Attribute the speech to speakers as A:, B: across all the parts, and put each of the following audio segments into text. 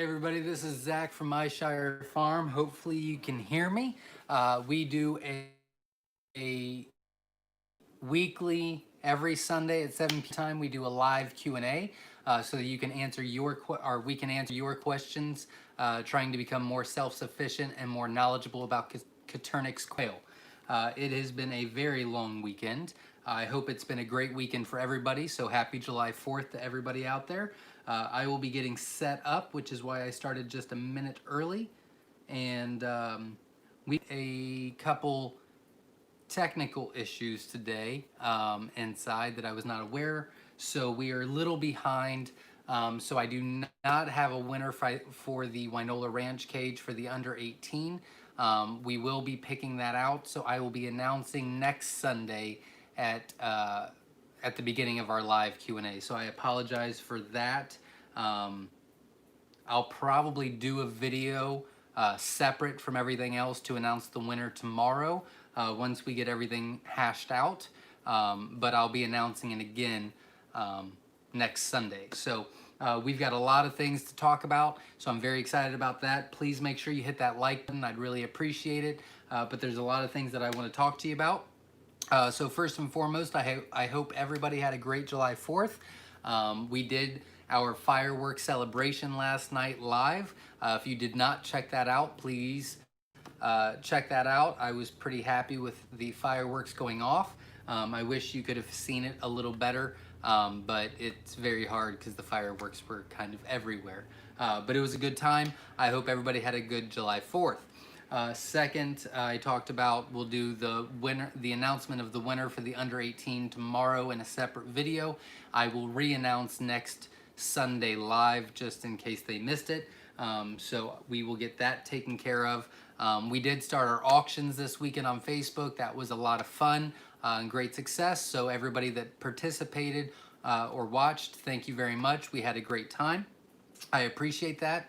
A: Hey everybody, this is Zach from Myshire Farm. Hopefully you can hear me. We do a weekly, every Sunday at 7 p.m. we do a live Q&A so that you can answer or we can answer your questions, trying to become more self-sufficient and more knowledgeable about Coturnix quail. It has been a very long weekend. I hope it's been a great weekend for everybody, so happy July 4th to everybody out there. I will be getting set up, which is why I started just a minute early, and we a couple technical issues today inside that I was not aware, so we are a little behind. So I do not have a winner for the Winola Ranch cage for the under 18. We will be picking that out, so I will be announcing next Sunday at the beginning of our live Q&A. So I apologize for that. I'll probably do a video separate from everything else to announce the winner tomorrow once we get everything hashed out. But I'll be announcing it again next Sunday. So we've got a lot of things to talk about, so I'm very excited about that. Please make sure you hit that like button. I'd really appreciate it. But there's a lot of things that I want to talk to you about. So first and foremost, I hope everybody had a great July 4th. We did our fireworks celebration last night live. If you did not check that out, please check that out. I was pretty happy with the fireworks going off. I wish you could have seen it a little better, but it's very hard because the fireworks were kind of everywhere. But it was a good time. I hope everybody had a good July 4th. Second, I talked about we'll do the announcement of the winner for the under 18 tomorrow in a separate video. I will re-announce next Sunday live just in case they missed it. So we will get that taken care of. We did start our auctions this weekend on Facebook. That was a lot of fun and great success. So everybody that participated or watched, thank you very much. We had a great time. I appreciate that.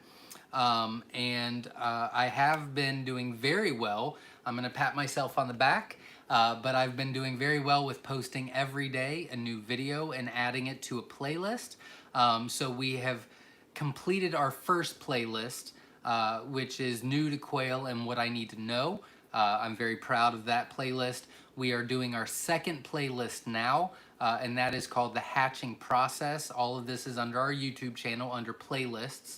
A: I have been doing very well. I'm going to pat myself on the back, but I've been doing very well with posting every day a new video and adding it to a playlist. So we have completed our first playlist, which is New to Quail and What I Need to Know. I'm very proud of that playlist. We are doing our second playlist now, and that is called The Hatching Process. All of this is under our YouTube channel under playlists.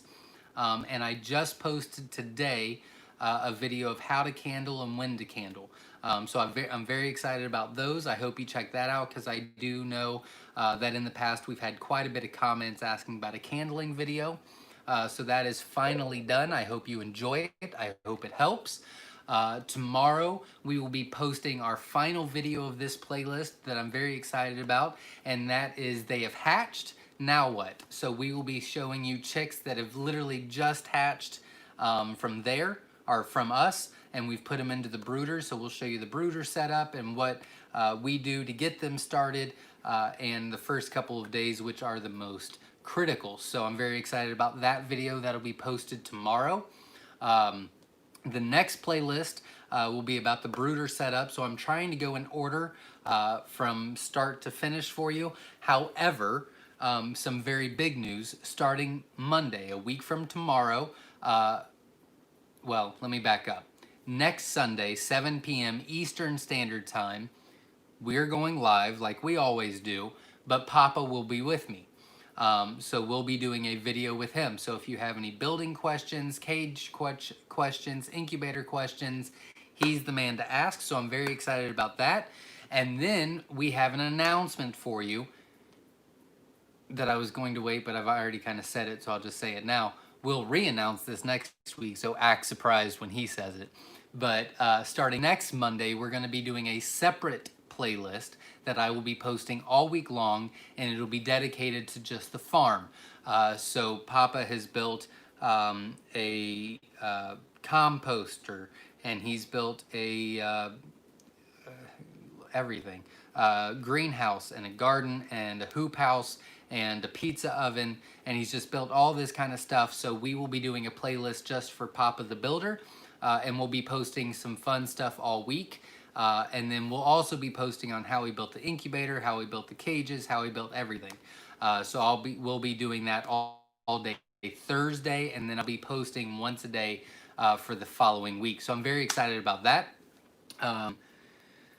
A: And I just posted today a video of how to candle and when to candle. So I'm very excited about those. I hope you check that out because I do know that in the past we've had quite a bit of comments asking about a candling video. So that is finally done. I hope you enjoy it. I hope it helps. Tomorrow we will be posting our final video of this playlist that I'm very excited about, and that is They Have Hatched. Now what? So we will be showing you chicks that have literally just hatched from us, and we've put them into the brooder. So we'll show you the brooder setup and what we do to get them started, and the first couple of days, which are the most critical. So I'm very excited about that video. That'll be posted tomorrow. The next playlist will be about the brooder setup. So I'm trying to go in order from start to finish for you. However, some very big news starting Monday, a week from tomorrow. Well, let me back up. Next Sunday, 7 p.m. Eastern Standard Time, we're going live like we always do, but Papa will be with me. So we'll be doing a video with him. So if you have any building questions, cage questions, incubator questions, he's the man to ask. So I'm very excited about that. And then we have an announcement for you that I was going to wait, but I've already kind of said it, so I'll just say it now. We'll re-announce this next week, so act surprised when he says it. But starting next Monday, we're going to be doing a separate playlist that I will be posting all week long, and it'll be dedicated to just the farm. So Papa has built a composter, and he's built a everything. Greenhouse and a garden and a hoop house and a pizza oven, and he's just built all this kind of stuff. So we will be doing a playlist just for Papa the Builder, and we'll be posting some fun stuff all week. And then we'll also be posting on how he built the incubator, how he built the cages, how he built everything. So we'll be doing that all day Thursday, and then I'll be posting once a day for the following week. So I'm very excited about that. All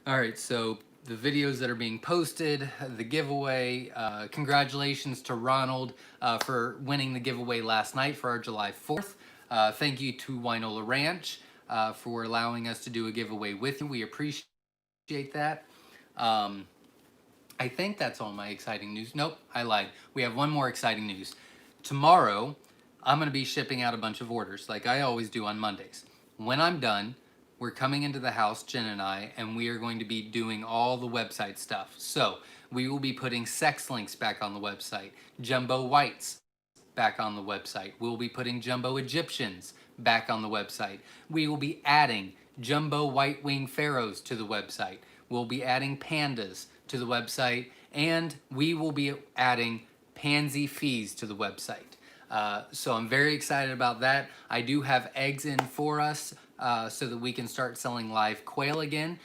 A: right, so the videos that are being posted, the giveaway, congratulations to Ronald for winning the giveaway last night for our July 4th. Thank you to Winola Ranch for allowing us to do a giveaway with you. We appreciate that. I think that's all my exciting news. Nope, I lied. We have one more exciting news. Tomorrow, I'm going to be shipping out a bunch of orders like I always do on Mondays. When I'm done, we're coming into the house, Jen and I, and we are going to be doing all the website stuff. So we will be putting sex links back on the website, jumbo whites back on the website. We'll be putting jumbo Egyptians back on the website. We will be adding jumbo white wing pharaohs to the website. We'll be adding pandas to the website, and we will be adding pansy fees to the website. So I'm very excited about that. I do have eggs in for us so that we can start selling live quail again.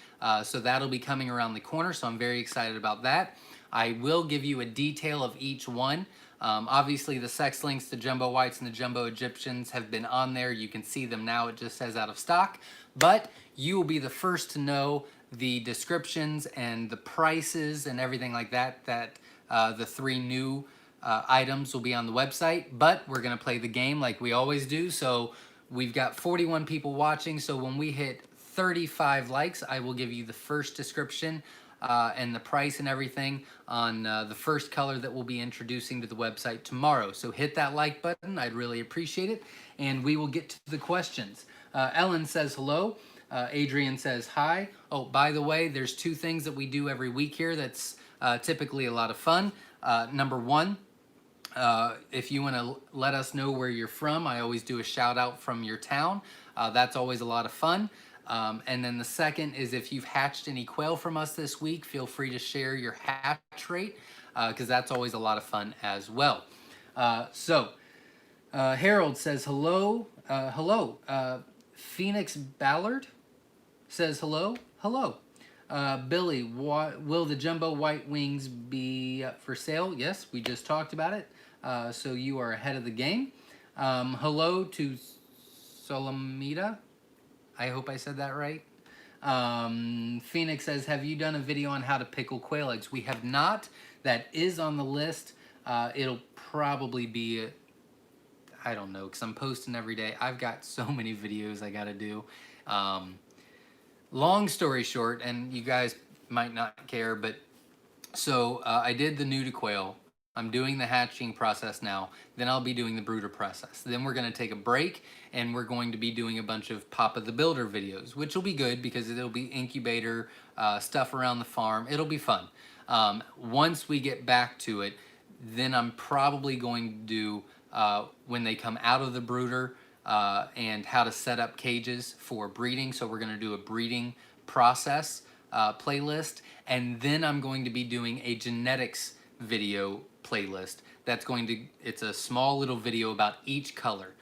A: So that'll be coming around the corner, so I'm very excited about that. I will give you a detail of each one. Obviously the sex links, the jumbo whites and the jumbo Egyptians have been on there. You can see them now, it just says out of stock. But you will be the first to know the descriptions and the prices and everything like that, the 3 new items will be on the website. But we're gonna play the game like we always do. So we've got 41 people watching, so when we hit 35 likes, I will give you the first description and the price and everything on the first color that we'll be introducing to the website tomorrow. So hit that like button, I'd really appreciate it, and we will get to the questions. Ellen says hello. Adrian says hi. Oh, by the way, there's 2 things that we do every week here that's typically a lot of fun. Number 1, if you want to let us know where you're from, I always do a shout out from your town. That's always a lot of fun. And then the second is if you've hatched any quail from us this week, feel free to share your hatch rate because that's always a lot of fun as well. Harold says hello. Hello. Phoenix Ballard says hello. Hello. Billy, will the jumbo white wings be up for sale? Yes, we just talked about it. So you are ahead of the game. Hello to Solomita. I hope I said that right. Phoenix says, have you done a video on how to pickle quail eggs? We have not. That is on the list. It'll probably be, I don't know, because I'm posting every day. I've got so many videos I got to do. Long story short, and you guys might not care, but so I did the new to quail. I'm doing the hatching process now. Then I'll be doing the brooder process. Then we're going to take a break and we're going to be doing a bunch of Papa the Builder videos, which will be good because it'll be incubator stuff around the farm. It'll be fun. Once we get back to it, then I'm probably going to do when they come out of the brooder and how to set up cages for breeding. So we're going to do a breeding process playlist, and then I'm going to be doing a genetics video playlist that's going to, it's a small little video about each color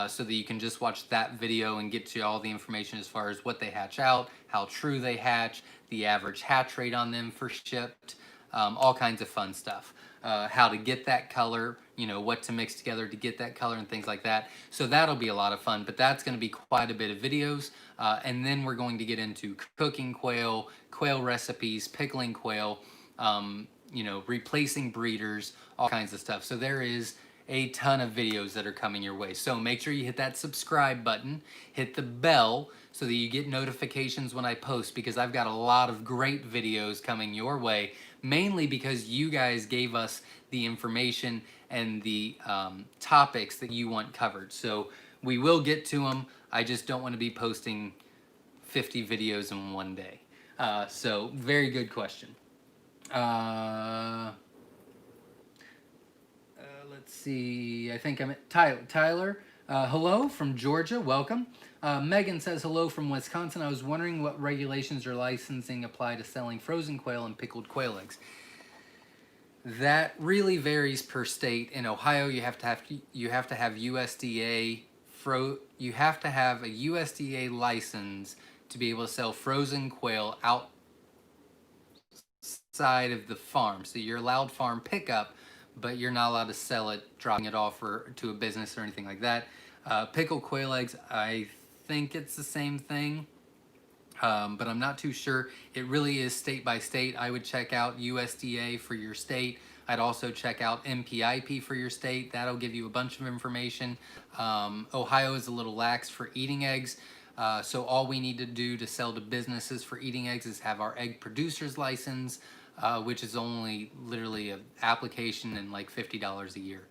A: so that you can just watch that video and get to all the information as far as what they hatch out, how true they hatch, the average hatch rate on them for shipped, all kinds of fun stuff. How to get that color, you know, what to mix together to get that color and things like that. So that'll be a lot of fun, but that's going to be quite a bit of videos. And then we're going to get into cooking quail, quail recipes, pickling quail, you know, replacing breeders, all kinds of stuff. So there is a ton of videos that are coming your way. So make sure you hit that subscribe button, hit the bell so that you get notifications when I post, because I've got a lot of great videos coming your way, mainly because you guys gave us the information and the topics that you want covered. So we will get to them. I just don't want to be posting 50 videos in one day. So very good question. Let's see, I think I'm at Tyler. Hello from Georgia, welcome. Megan says hello from Wisconsin. I was wondering what regulations or licensing apply to selling frozen quail and pickled quail eggs. That really varies per state. In Ohio, you have to have USDA you have to have a USDA license to be able to sell frozen quail outside of the farm. So you're allowed farm pickup, but you're not allowed to sell it, dropping it off to a business or anything like that. Pickled quail eggs, I think it's the same thing, but I'm not too sure. It really is state by state. I would check out USDA for your state. I'd also check out MPIP for your state. That'll give you a bunch of information. Ohio is a little lax for eating eggs. So all we need to do to sell to businesses for eating eggs is have our egg producer's license, which is only literally an application and like $50 a year.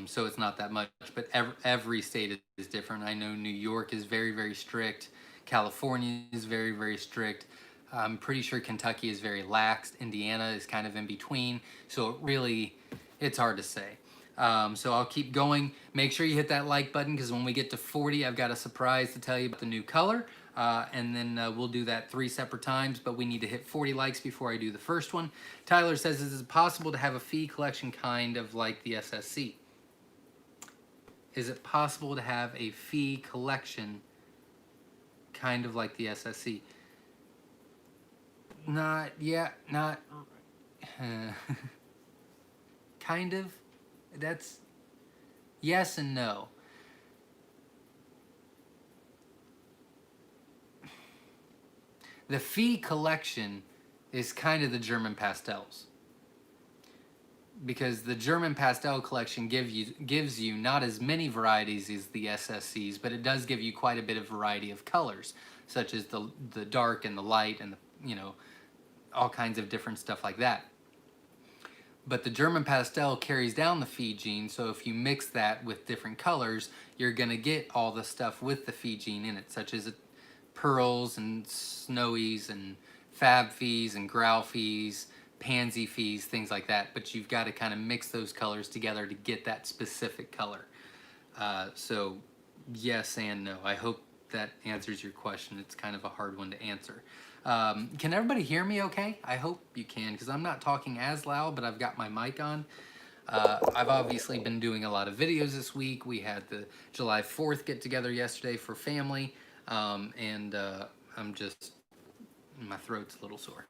A: So it's not that much, but every state is different. I know New York is very, very strict. California is very, very strict. I'm pretty sure Kentucky is very lax. Indiana is kind of in between. So it's hard to say. So I'll keep going. Make sure you hit that like button, because when we get to 40, I've got a surprise to tell you about the new color. And then we'll do that 3 separate times, but we need to hit 40 likes before I do the first one. Tyler says, is it possible to have a fee collection kind of like the SSC? Is it possible to have a fee collection kind of like the SSC? Not yet, not kind of. That's yes and no. The fee collection is kind of the German pastels, because the German pastel collection gives you not as many varieties as the SSCs, but it does give you quite a bit of variety of colors, such as the dark and the light and all kinds of different stuff like that. But the German pastel carries down the feed gene, so if you mix that with different colors, you're gonna get all the stuff with the feed gene in it, such as pearls and snowies and fab fees and growl fees, pansy fees, things like that. But you've got to kind of mix those colors together to get that specific color. So yes and no. I hope that answers your question. It's kind of a hard one to answer. Can everybody hear me okay? I hope you can, because I'm not talking as loud, but I've got my mic on. I've obviously been doing a lot of videos this week. We had the July 4th get together yesterday for family, and my throat's a little sore.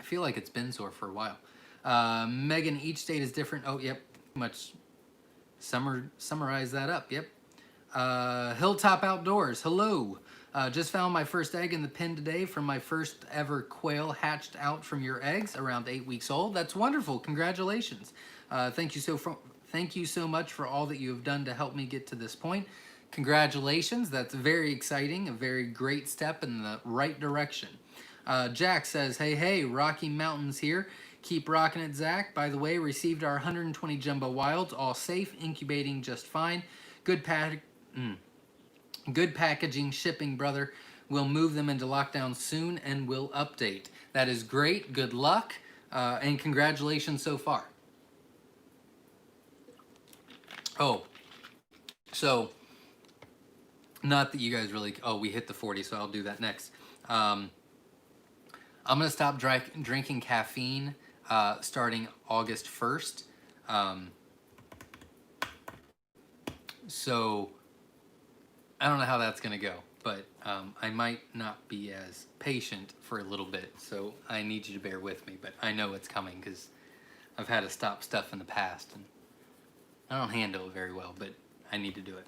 A: I feel like it's been sore for a while. Megan, each state is different. Oh, yep, much summarize that up, yep. Hilltop Outdoors, hello. Just found my first egg in the pen today from my first ever quail hatched out from your eggs, around 8 weeks old. That's wonderful, congratulations. Thank you so much for all that you have done to help me get to this point. Congratulations, that's very exciting, a very great step in the right direction. Jack says, hey, Rocky Mountains here. Keep rocking it, Zach. By the way, received our 120 jumbo wilds, all safe, incubating just fine. Good packaging, shipping, brother. We'll move them into lockdown soon and we'll update. That is great. Good luck and congratulations so far. Oh, so not that you guys really, we hit the 40, so I'll do that next. I'm going to stop drinking caffeine starting August 1st. So I don't know how that's going to go, but I might not be as patient for a little bit, so I need you to bear with me, but I know it's coming because I've had to stop stuff in the past, and I don't handle it very well, but I need to do it.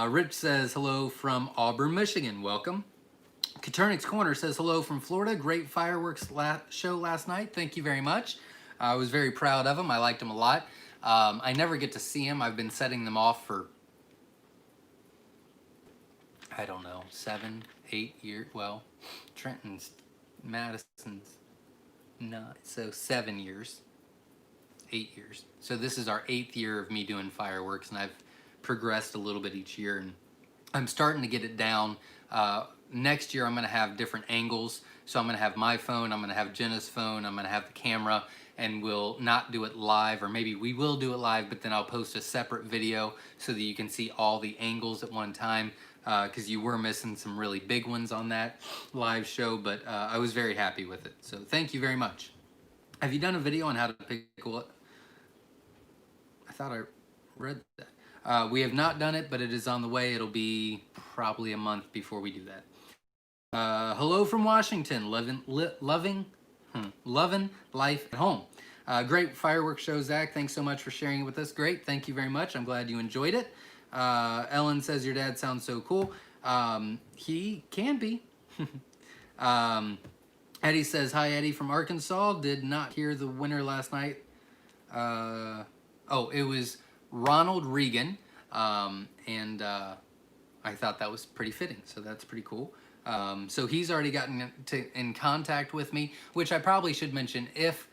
A: Rich says, hello from Auburn, Michigan. Welcome. Katernick's Corner says, hello from Florida. Great fireworks show last night. Thank you very much. I was very proud of them. I liked them a lot. I never get to see them. I've been setting them off for, I don't know, 7, 8 years. Well, Trenton's, Madison's not, so 7 years, 8 years. So this is our 8th year of me doing fireworks, and I've progressed a little bit each year, and I'm starting to get it down. Next year I'm going to have different angles, so I'm going to have my phone, I'm going to have Jenna's phone, I'm going to have the camera, and we'll not do it live, or maybe we will do it live, but then I'll post a separate video so that you can see all the angles at one time, because you were missing some really big ones on that live show, but I was very happy with it, so thank you very much. Have you done a video on how to pickle it? I thought I read that. We have not done it, but it is on the way. It'll be probably a month before we do that. Hello from Washington, loving life at home. Great fireworks show, Zach. Thanks so much for sharing it with us. Great. Thank you very much. I'm glad you enjoyed it. Ellen says your dad sounds so cool. He can be. Eddie says, hi, Eddie from Arkansas. Did not hear the winner last night. Oh, it was Ronald Reagan. I thought that was pretty fitting, so that's pretty cool. So he's already gotten in contact with me, which I probably should mention if...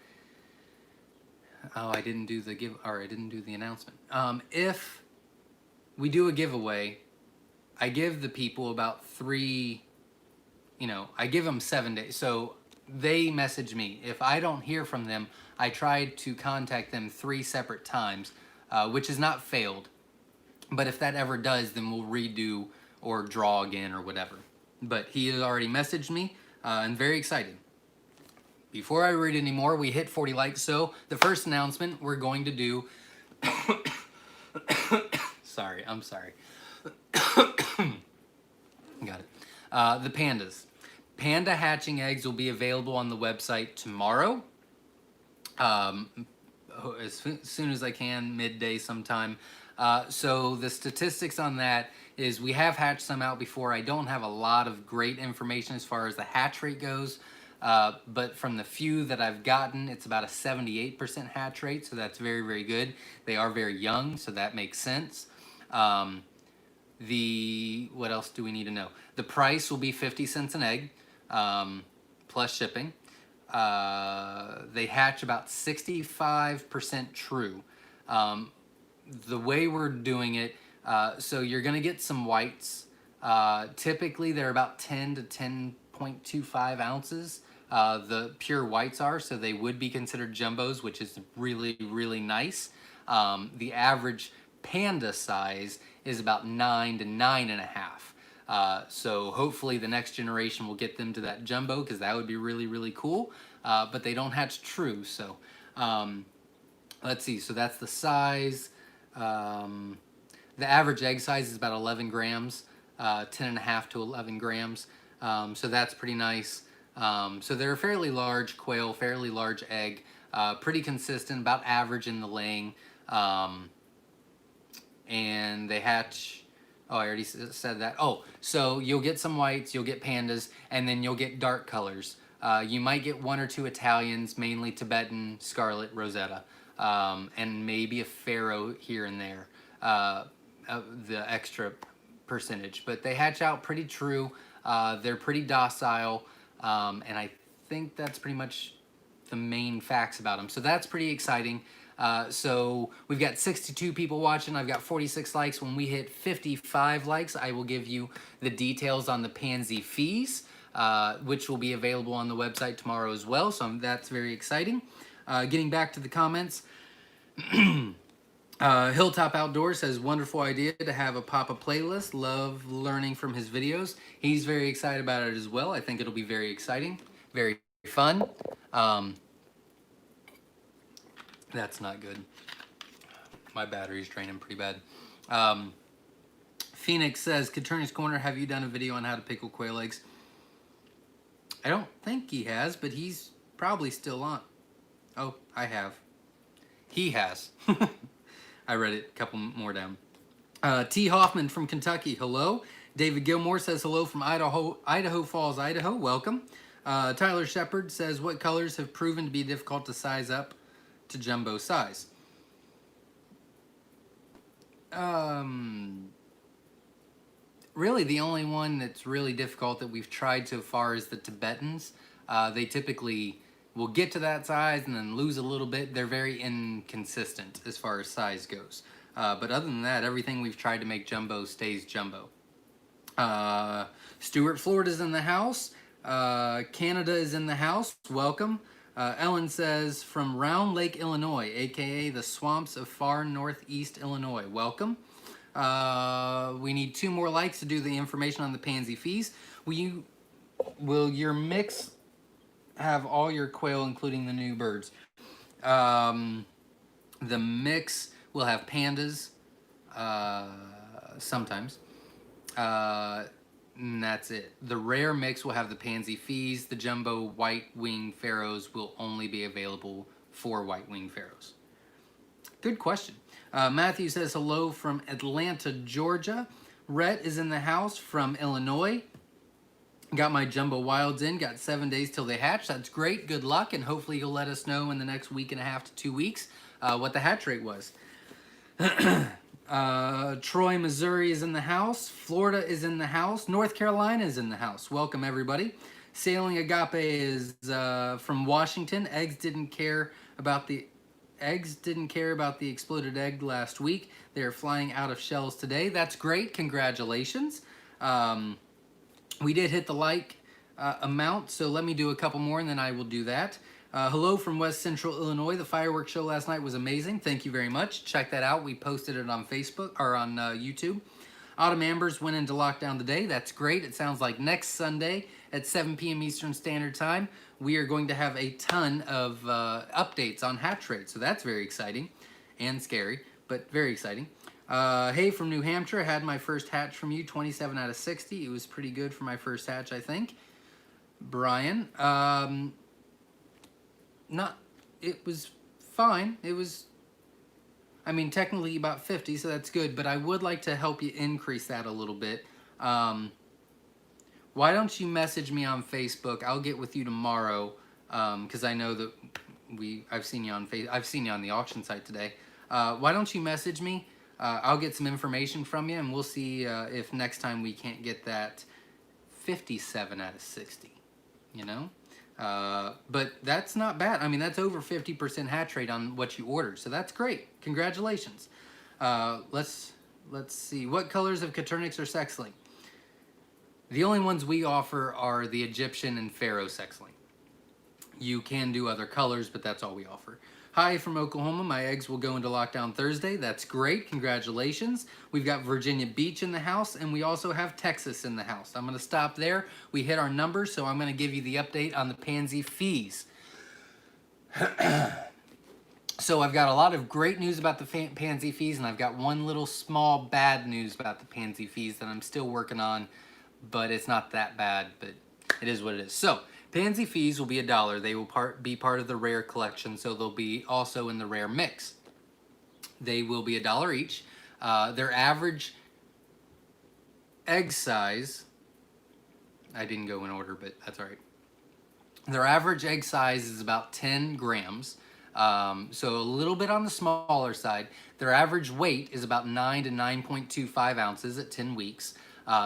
A: Oh, I didn't do the announcement. If we do a giveaway, I give the people about I give them 7 days. So they message me. If I don't hear from them, I try to contact them 3 separate times, which is not failed. But if that ever does, then we'll redo or draw again or whatever. But he has already messaged me and very excited. Before I read any more, we hit 40 likes. So the first announcement we're going to do... I'm sorry. Got it. The pandas. Panda hatching eggs will be available on the website tomorrow. As soon as I can, midday sometime. So the statistics on that is we have hatched some out before. I don't have a lot of great information as far as the hatch rate goes. But from the few that I've gotten, it's about a 78% hatch rate. So that's very, very good. They are very young, so that makes sense. What else do we need to know? The price will be 50 cents an egg, plus shipping. They hatch about 65% true. The way we're doing it, so you're going to get some whites. Typically, they're about 10 to 10.25 ounces. The pure whites are, so they would be considered jumbos, which is really, really nice. The average panda size is about 9 to 9.5. So hopefully the next generation will get them to that jumbo, because that would be really, really cool. But they don't hatch true, so let's see. So that's the size. The average egg size is about 11 grams, 10.5 to 11 grams. So that's pretty nice. So they're a fairly large quail, fairly large egg, pretty consistent, about average in the laying. And they hatch, oh, I already said that. Oh, so you'll get some whites, you'll get pandas, and then you'll get dark colors. You might get 1 or 2 Italians, mainly Tibetan, Scarlet, Rosetta, and maybe a Pharaoh here and there, the extra percentage. But they hatch out pretty true. They're pretty docile, and I think that's pretty much the main facts about them. So that's pretty exciting. So we've got 62 people watching. I've got 46 likes. When we hit 55 likes, I will give you the details on the pansy fees, which will be available on the website tomorrow as well. So that's very exciting. Getting back to the comments, Hilltop Outdoors says, wonderful idea to have a Papa playlist. Love learning from his videos. He's very excited about it as well. I think it'll be very exciting, very fun. That's not good. My battery's draining pretty bad. Phoenix says, Katurni's Corner, have you done a video on how to pickle quail eggs? I don't think he has, but he's probably still on. Oh, I have. He has. I read it a couple more down. T. Hoffman from Kentucky, hello. David Gilmore says hello from Idaho Falls, Idaho. Welcome. Tyler Shepard says, what colors have proven to be difficult to size up to jumbo size? Really, the only one that's really difficult that we've tried so far is the Tibetans. They typically will get to that size and then lose a little bit. They're very inconsistent as far as size goes. But other than that, everything we've tried to make jumbo stays jumbo. Stuart, Florida's in the house. Canada is in the house. Welcome. Ellen says, from Round Lake, Illinois, aka the swamps of far northeast Illinois. Welcome. We need 2 more likes to do the information on the pansy fees. Will your mix have all your quail, including the new birds? The mix will have pandas, sometimes. And that's it. The rare mix will have the pansy fees. The jumbo white wing pharaohs will only be available for white-winged pharaohs? Good question. Matthew says hello from Atlanta, Georgia. Rhett is in the house from Illinois. Got my jumbo wilds in. Got 7 days till they hatch. That's great. Good luck, and hopefully you'll let us know in the next week and a half to 2 weeks what the hatch rate was. Troy, Missouri is in the house. Florida is in the house. North Carolina is in the house. Welcome, everybody. Sailing Agape is from Washington. Eggs didn't care about the exploded egg last week. They're flying out of shells today. That's great. Congratulations. We did hit the like amount, so let me do a couple more and then I will do that. Hello from West Central Illinois. The fireworks show last night was amazing. Thank you very much. Check that out. We posted it on Facebook or on YouTube. Autumn Ambers went into lockdown today. That's great. It sounds like next Sunday at 7 p.m. Eastern Standard Time, we are going to have a ton of updates on hatch rate. So that's very exciting and scary, but very exciting. Hey, from New Hampshire, I had my first hatch from you, 27 out of 60. It was pretty good for my first hatch, I think. Brian, it was fine. It was, I mean, technically about 50, so that's good, but I would like to help you increase that a little bit. Why don't you message me on Facebook? I'll get with you tomorrow, because I know that I've seen you on the auction site today. Why don't you message me? I'll get some information from you, and we'll see if next time we can't get that 57 out of 60, you know? But that's not bad. I mean, that's over 50% hatch rate on what you ordered, so that's great. Congratulations. Let's see. What colors of Caturnix are sexling? The only ones we offer are the Egyptian and Pharaoh sexling. You can do other colors, but that's all we offer. Hi from Oklahoma. My eggs will go into lockdown Thursday. That's great. Congratulations. We've got Virginia Beach in the house, and we also have Texas in the house. I'm going to stop there. We hit our numbers, so I'm going to give you the update on the pansy fees. So I've got a lot of great news about the pansy fees, and I've got one little small bad news about the pansy fees that I'm still working on, but it's not that bad, but it is what it is. So pansy fees will be $1. They will be part of the rare collection, so they'll be also in the rare mix. They will be $1 each. Their average egg size, I didn't go in order, but that's all right. Their average egg size is about 10 grams, so a little bit on the smaller side. Their average weight is about 9 to 9.25 ounces at 10 weeks.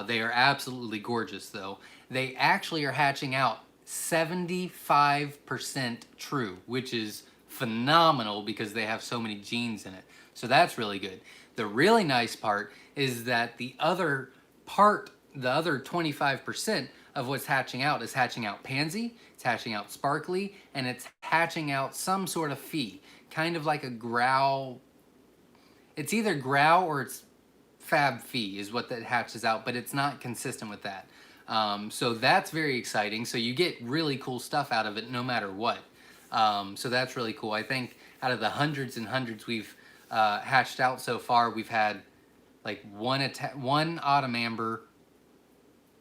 A: They are absolutely gorgeous, though. They actually are hatching out 75% true, which is phenomenal because they have so many genes in it. So that's really good. The really nice part is that the other 25% of what's hatching out is hatching out pansy, it's hatching out sparkly, and it's hatching out some sort of fee, kind of like a growl. It's either growl or it's fab fee is what that hatches out, but it's not consistent with that. So that's very exciting. So you get really cool stuff out of it no matter what. So that's really cool. I think out of the hundreds and hundreds we've hatched out so far, we've had like one autumn amber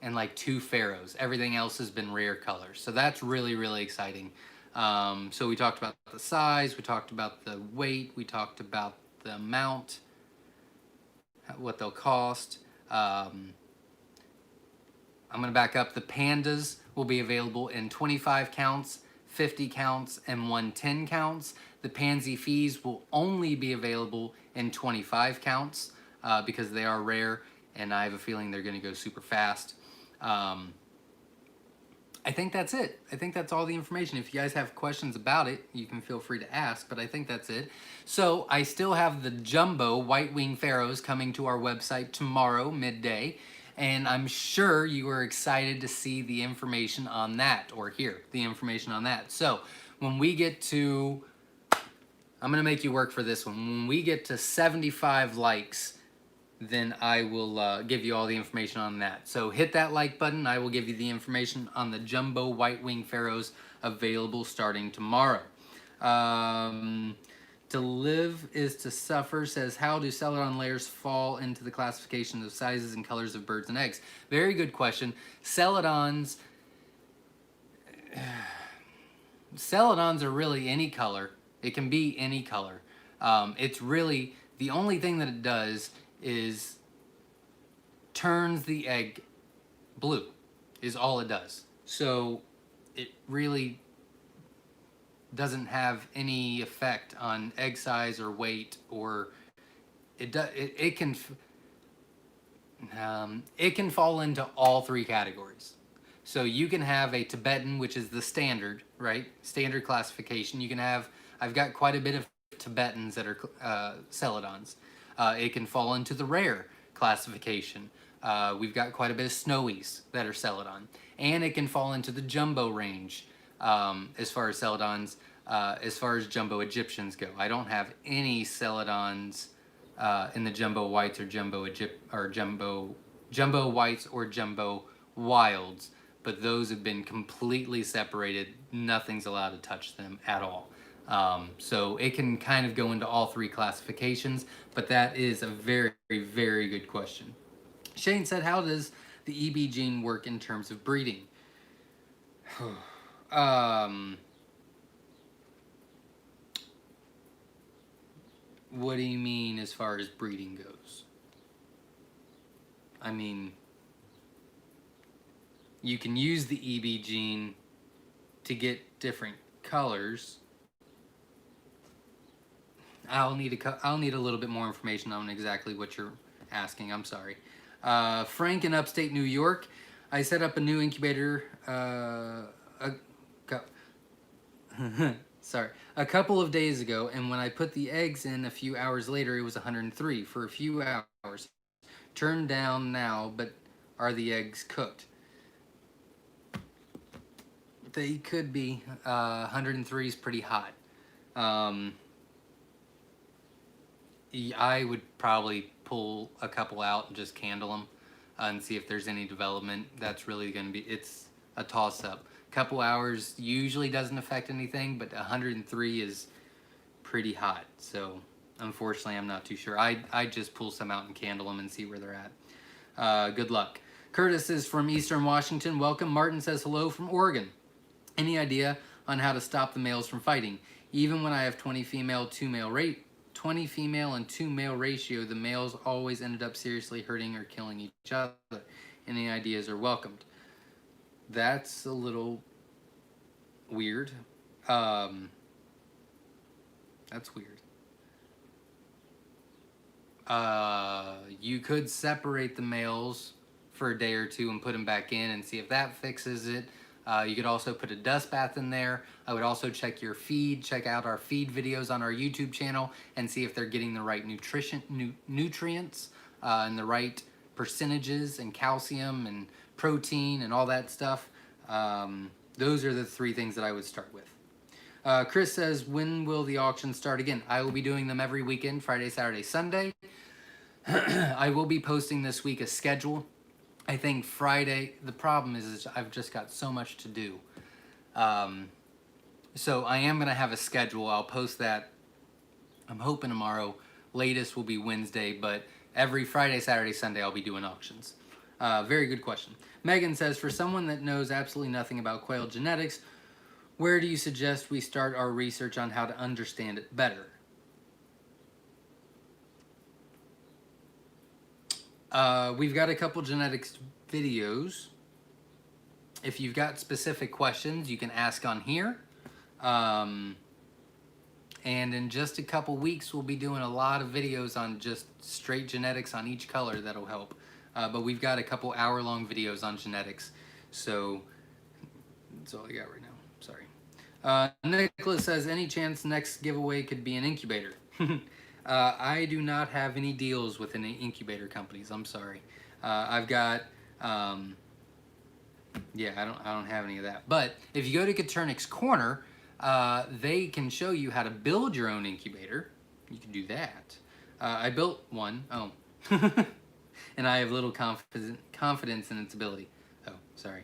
A: and like 2 pharaohs. Everything else has been rare colors. So that's really, really exciting. So we talked about the size, we talked about the weight, we talked about the amount, what they'll cost. I'm going to back up. The pandas will be available in 25 counts, 50 counts, and 110 counts. The pansy fees will only be available in 25 counts because they are rare, and I have a feeling they're going to go super fast. I think that's it. I think that's all the information. If you guys have questions about it, you can feel free to ask, but I think that's it. So I still have the jumbo white-winged pharaohs coming to our website tomorrow, midday, and I'm sure you are excited to see the information on that, or hear the information on that. So when we get to, I'm going to make you work for this one. When we get to 75 likes, then I will give you all the information on that. So hit that like button. I will give you the information on the jumbo white-winged pharaohs available starting tomorrow. To live is to suffer says, how do celadon layers fall into the classification of sizes and colors of birds and eggs? Very good question. Celadons are really any color. It can be any color. It's really, the only thing that it does is turns the egg blue, is all it does. So it really doesn't have any effect on egg size or weight, or it can fall into all three categories. So you can have a Tibetan, which is the standard, right? Standard classification. You can have, I've got quite a bit of Tibetans that are Celadons. It can fall into the rare classification. We've got quite a bit of Snowies that are Celadon. And it can fall into the jumbo range as far as Celadons, as far as jumbo Egyptians go. I don't have any Celadons in the jumbo whites or jumbo whites or jumbo wilds, but those have been completely separated. Nothing's allowed to touch them at all. So it can kind of go into all three classifications, but that is a very, very good question. Shane said, how does the EB gene work in terms of breeding? What do you mean as far as breeding goes? I mean, you can use the EB gene to get different colors. I'll need a little bit more information on exactly what you're asking. I'm sorry. Frank in upstate New York. I set up a new incubator. Sorry, a couple of days ago, and when I put the eggs in a few hours later, it was 103 for a few hours. Turned down now, but are the eggs cooked? They could be. 103 is pretty hot. I would probably pull a couple out and just candle them and see if there's any development. That's really going to be, it's a toss-up. Couple hours usually doesn't affect anything, but 103 is pretty hot. So unfortunately, I'm not too sure. I just pull some out and candle them and see where they're at. Good luck. Curtis is from Eastern Washington. Welcome. Martin says hello from Oregon. Any idea on how to stop the males from fighting? Even when I have 20 female, 2 male rate, 20 female and 2 male ratio, the males always ended up seriously hurting or killing each other. Any ideas are welcomed. That's a little weird. That's weird. You could separate the males for a day or two and put them back in and see if that fixes it. You could also put a dust bath in there. I would also check your feed, check out our feed videos on our YouTube channel and see if they're getting the right nutrients and the right percentages and calcium and protein and all that stuff. Those are the 3 things that I would start with. Chris says, when will the auction start again? I will be doing them every weekend, Friday, Saturday, Sunday. I will be posting this week a schedule. I think Friday, the problem is I've just got so much to do. So I am going to have a schedule. I'll post that, I'm hoping tomorrow. Latest will be Wednesday, but every Friday, Saturday, Sunday, I'll be doing auctions. Very good question. Megan says, for someone that knows absolutely nothing about quail genetics, where do you suggest we start our research on how to understand it better? We've got a couple genetics videos. If you've got specific questions, you can ask on here. And in just a couple weeks, we'll be doing a lot of videos on just straight genetics on each color that'll help. But we've got a couple hour-long videos on genetics. So that's all I got right now. Sorry. Nicholas says, any chance next giveaway could be an incubator? I do not have any deals with any incubator companies. I'm sorry. I've got, yeah, I don't have any of that. But if you go to Katernik's Corner, they can show you how to build your own incubator. You can do that. I built one. Oh. And I have little confidence in its ability. Oh, sorry.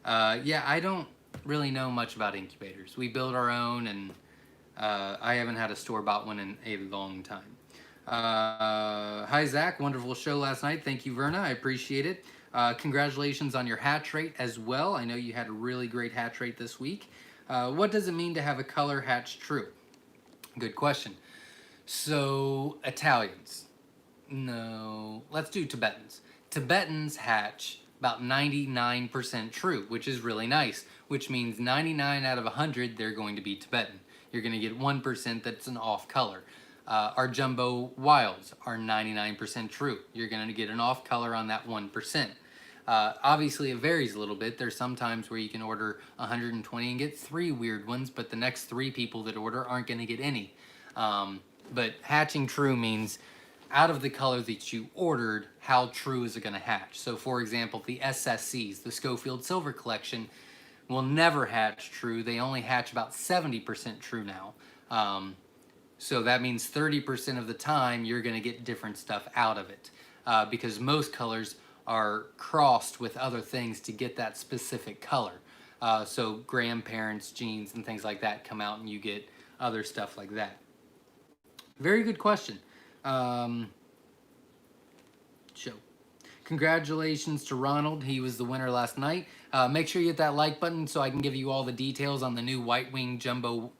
A: Yeah, I don't really know much about incubators. We build our own, and I haven't had a store-bought one in a long time. Hi, Zach. Wonderful show last night. Thank you, Verna. I appreciate it. Congratulations on your hatch rate as well. I know you had a really great hatch rate this week. What does it mean to have a color hatch true? Good question. So, Italians. No, let's do Tibetans. Tibetans hatch about 99% true, which is really nice, which means 99 out of 100 they're going to be Tibetan. You're going to get 1% that's an off color. Our jumbo wilds are 99% true. You're going to get an off color on that 1%. Obviously, it varies a little bit. There's some times where you can order 120 and get 3 weird ones, but the next 3 people that order aren't going to get any. But hatching true means out of the color that you ordered, how true is it going to hatch? So, for example, the SSCs, the Schofield Silver Collection, will never hatch true. They only hatch about 70% true now. So that means 30% of the time you're going to get different stuff out of it, because most colors are crossed with other things to get that specific color. So grandparents' genes and things like that come out and you get other stuff like that. Very good question. Show. Congratulations to Ronald. He was the winner last night. Make sure you hit that like button so I can give you all the details on the new white wing jumbo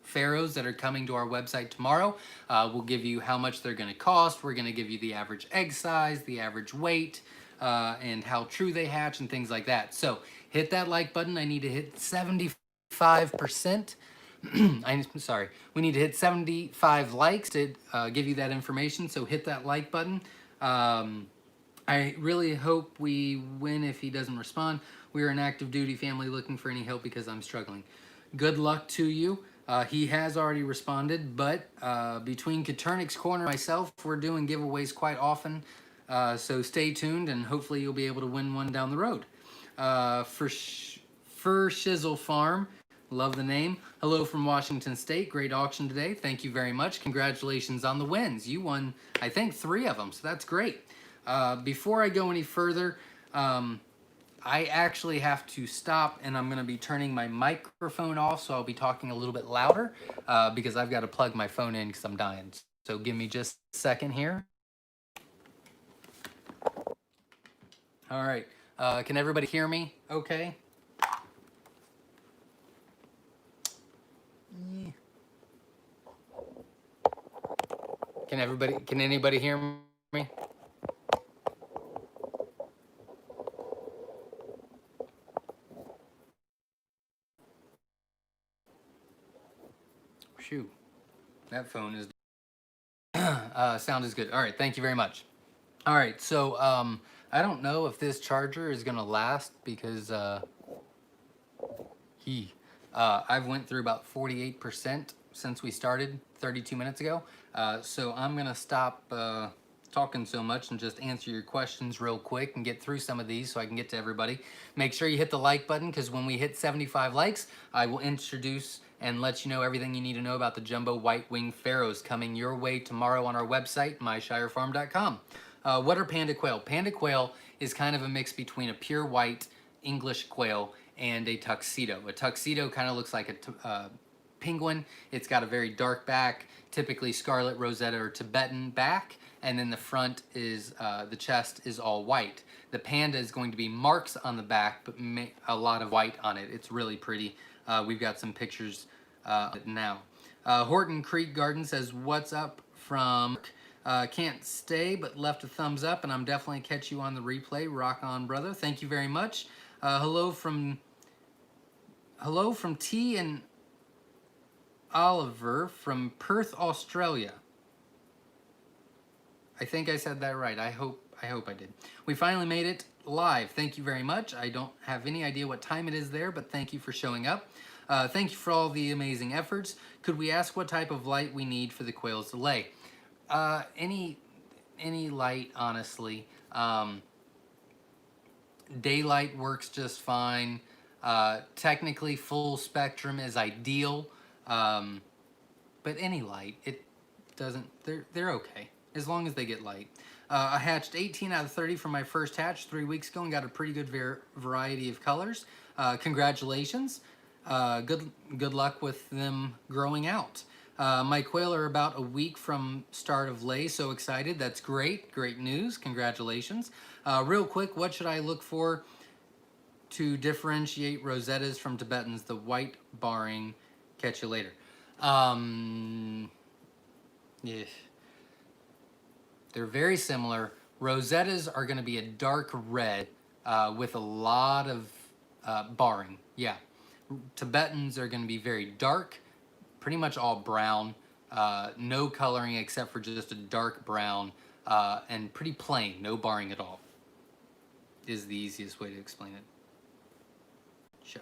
A: pharaohs that are coming to our website tomorrow. We'll give you how much they're going to cost. We're going to give you the average egg size, the average weight, and how true they hatch and things like that. So hit that like button. I need to hit 75%. I'm sorry. We need to hit 75 likes to give you that information. So hit that like button. I really hope we win if he doesn't respond. We are an active duty family looking for any help because I'm struggling. Good luck to you. He has already responded, but between Katernik's Corner and myself, we're doing giveaways quite often. So stay tuned and hopefully you'll be able to win one down the road. For Shizzle Farm, love the name. Hello from Washington State. Great auction today. Thank you very much. Congratulations on the wins. You won, I think, 3 of them, so that's great. Before I go any further, I actually have to stop and I'm going to be turning my microphone off, so I'll be talking a little bit louder because I've got to plug my phone in because I'm dying. So give me just a second here. All right. Can everybody hear me okay? Yeah. Can anybody hear me? Shoot, that phone is sound is good. All right, thank you very much. All right, so I don't know if this charger is gonna last because I've went through about 48% since we started 32 minutes ago. So I'm gonna stop talking so much and just answer your questions real quick and get through some of these so I can get to everybody. Make sure you hit the like button because when we hit 75 likes, I will introduce and let you know everything you need to know about the jumbo white wing pharaohs coming your way tomorrow on our website, myshirefarm.com. What are panda quail? Panda quail is kind of a mix between a pure white English quail and a tuxedo. A tuxedo kind of looks like a penguin. It's got a very dark back, typically scarlet rosetta or Tibetan back, and then the front is, the chest is all white. The panda is going to be marks on the back, but a lot of white on it. It's really pretty. We've got some pictures now. Horton Creek Garden says, what's up from... can't stay, but left a thumbs up, and I'm definitely catch you on the replay. Rock on, brother. Thank you very much. Hello from T and Oliver from Perth, Australia. I think I said that right. I hope I did. We finally made it live. Thank you very much. I don't have any idea what time it is there, but thank you for showing up. Thank you for all the amazing efforts. Could we ask what type of light we need for the quails to lay? Any light, honestly. Daylight works just fine. Technically, full spectrum is ideal, but any light, it doesn't. They're okay as long as they get light. I hatched 18 out of 30 from my first hatch 3 weeks ago and got a pretty good variety of colors. Congratulations. Good luck with them growing out. My quail are about a week from start of lay, so excited. That's great. Great news. Congratulations. Real quick, what should I look for to differentiate Rosettas from Tibetans? The white barring. Catch you later. Yeah, they're very similar. Rosettas are going to be a dark red with a lot of barring. Yeah. Tibetans are going to be very dark, pretty much all brown, no coloring except for just a dark brown, and pretty plain, no barring at all, is the easiest way to explain it. Show.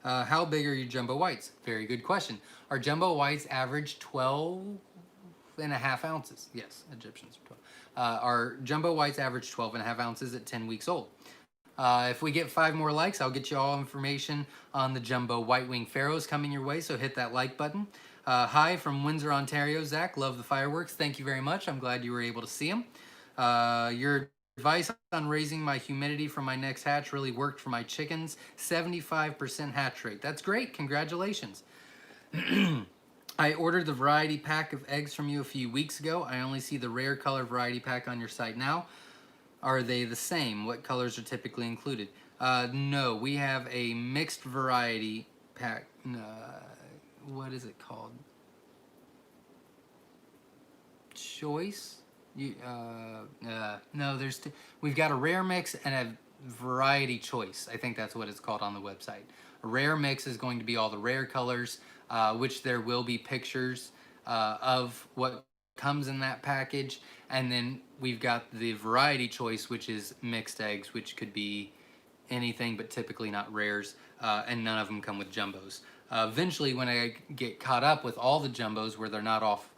A: How big are your jumbo whites? Very good question. Our jumbo whites average 12.5 ounces. Yes, Egyptians are 12. Our jumbo whites average 12.5 ounces at 10 weeks old. If we get 5 more likes, I'll get you all information on the jumbo white-winged pharaohs coming your way, so hit that like button. Hi from Windsor, Ontario, Zach. Love the fireworks. Thank you very much. I'm glad you were able to see them. Your advice on raising my humidity for my next hatch really worked for my chickens. 75% hatch rate. That's great. Congratulations. I ordered the variety pack of eggs from you a few weeks ago. I only see the rare color variety pack on your site now. Are they the same? What colors are typically included? No, we have a mixed variety pack. What is it called? Choice? No, we've got a rare mix and a variety choice. I think that's what it's called on the website. A rare mix is going to be all the rare colors, which there will be pictures of what comes in that package. And then we've got the variety choice, which is mixed eggs, which could be anything but typically not rares, and none of them come with jumbos. Eventually, when I get caught up with all the jumbos where they're not off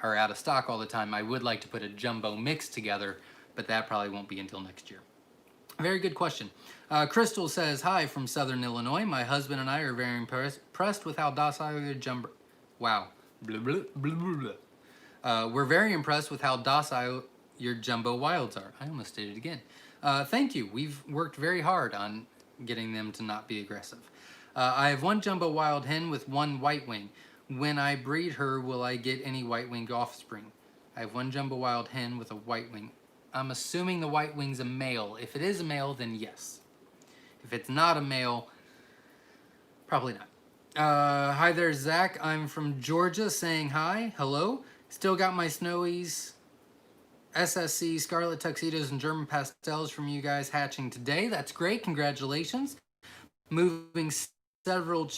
A: or out of stock all the time, I would like to put a jumbo mix together, but that probably won't be until next year. Very good question. Crystal says, hi from Southern Illinois. My husband and I are very impressed with how docile your jumbo... Wow. Blah, blah, blah, blah, blah. We're very impressed with how docile your jumbo wilds are. I almost did it again. Thank you. We've worked very hard on getting them to not be aggressive. I have one jumbo wild hen with one white wing. When I breed her, will I get any white-winged offspring? I have one jumbo wild hen with a white wing. I'm assuming the white wing's a male. If it is a male, then yes. If it's not a male, probably not. Hi there, Zach. I'm from Georgia saying hi. Hello. Still got my Snowies, SSC, Scarlet Tuxedos, and German Pastels from you guys hatching today. That's great. Congratulations. Moving several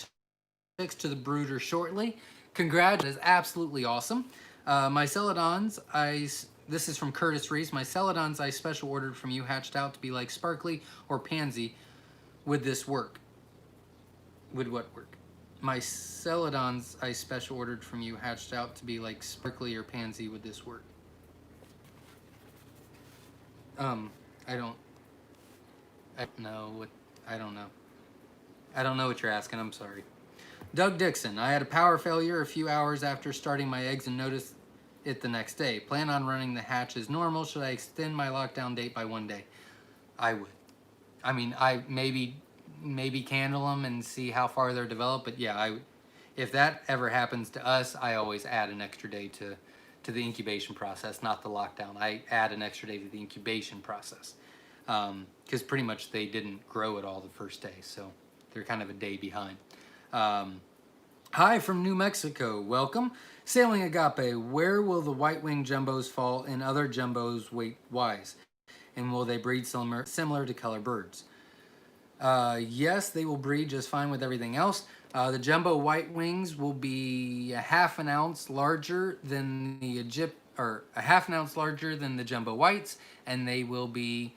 A: chicks to the brooder shortly. Congrats. That is absolutely awesome. My Celadons, this is from Curtis Reese. My Celadons I special ordered from you hatched out to be like Sparkly or Pansy. Would this work? Would what work? My Celadons I special ordered from you hatched out to be like Sparkly or Pansy. Would this work? I don't know what, I don't know. I don't know what you're asking, I'm sorry. Doug Dixon, I had a power failure a few hours after starting my eggs and noticed it the next day. Plan on running the hatch as normal. Should I extend my lockdown date by 1 day? I would. I mean, I maybe candle them and see how far they're developed, but yeah, if that ever happens to us, I always add an extra day to the incubation process, not the lockdown. I add an extra day to the incubation process because pretty much they didn't grow at all the first day, so they're kind of a day behind. Hi from New Mexico, welcome. Sailing Agape, where will the white-winged jumbos fall in other jumbos weight-wise? And will they breed similar to color birds? Yes, they will breed just fine with everything else. The jumbo white wings will be a half an ounce larger than the a half an ounce larger than the jumbo whites, and they will be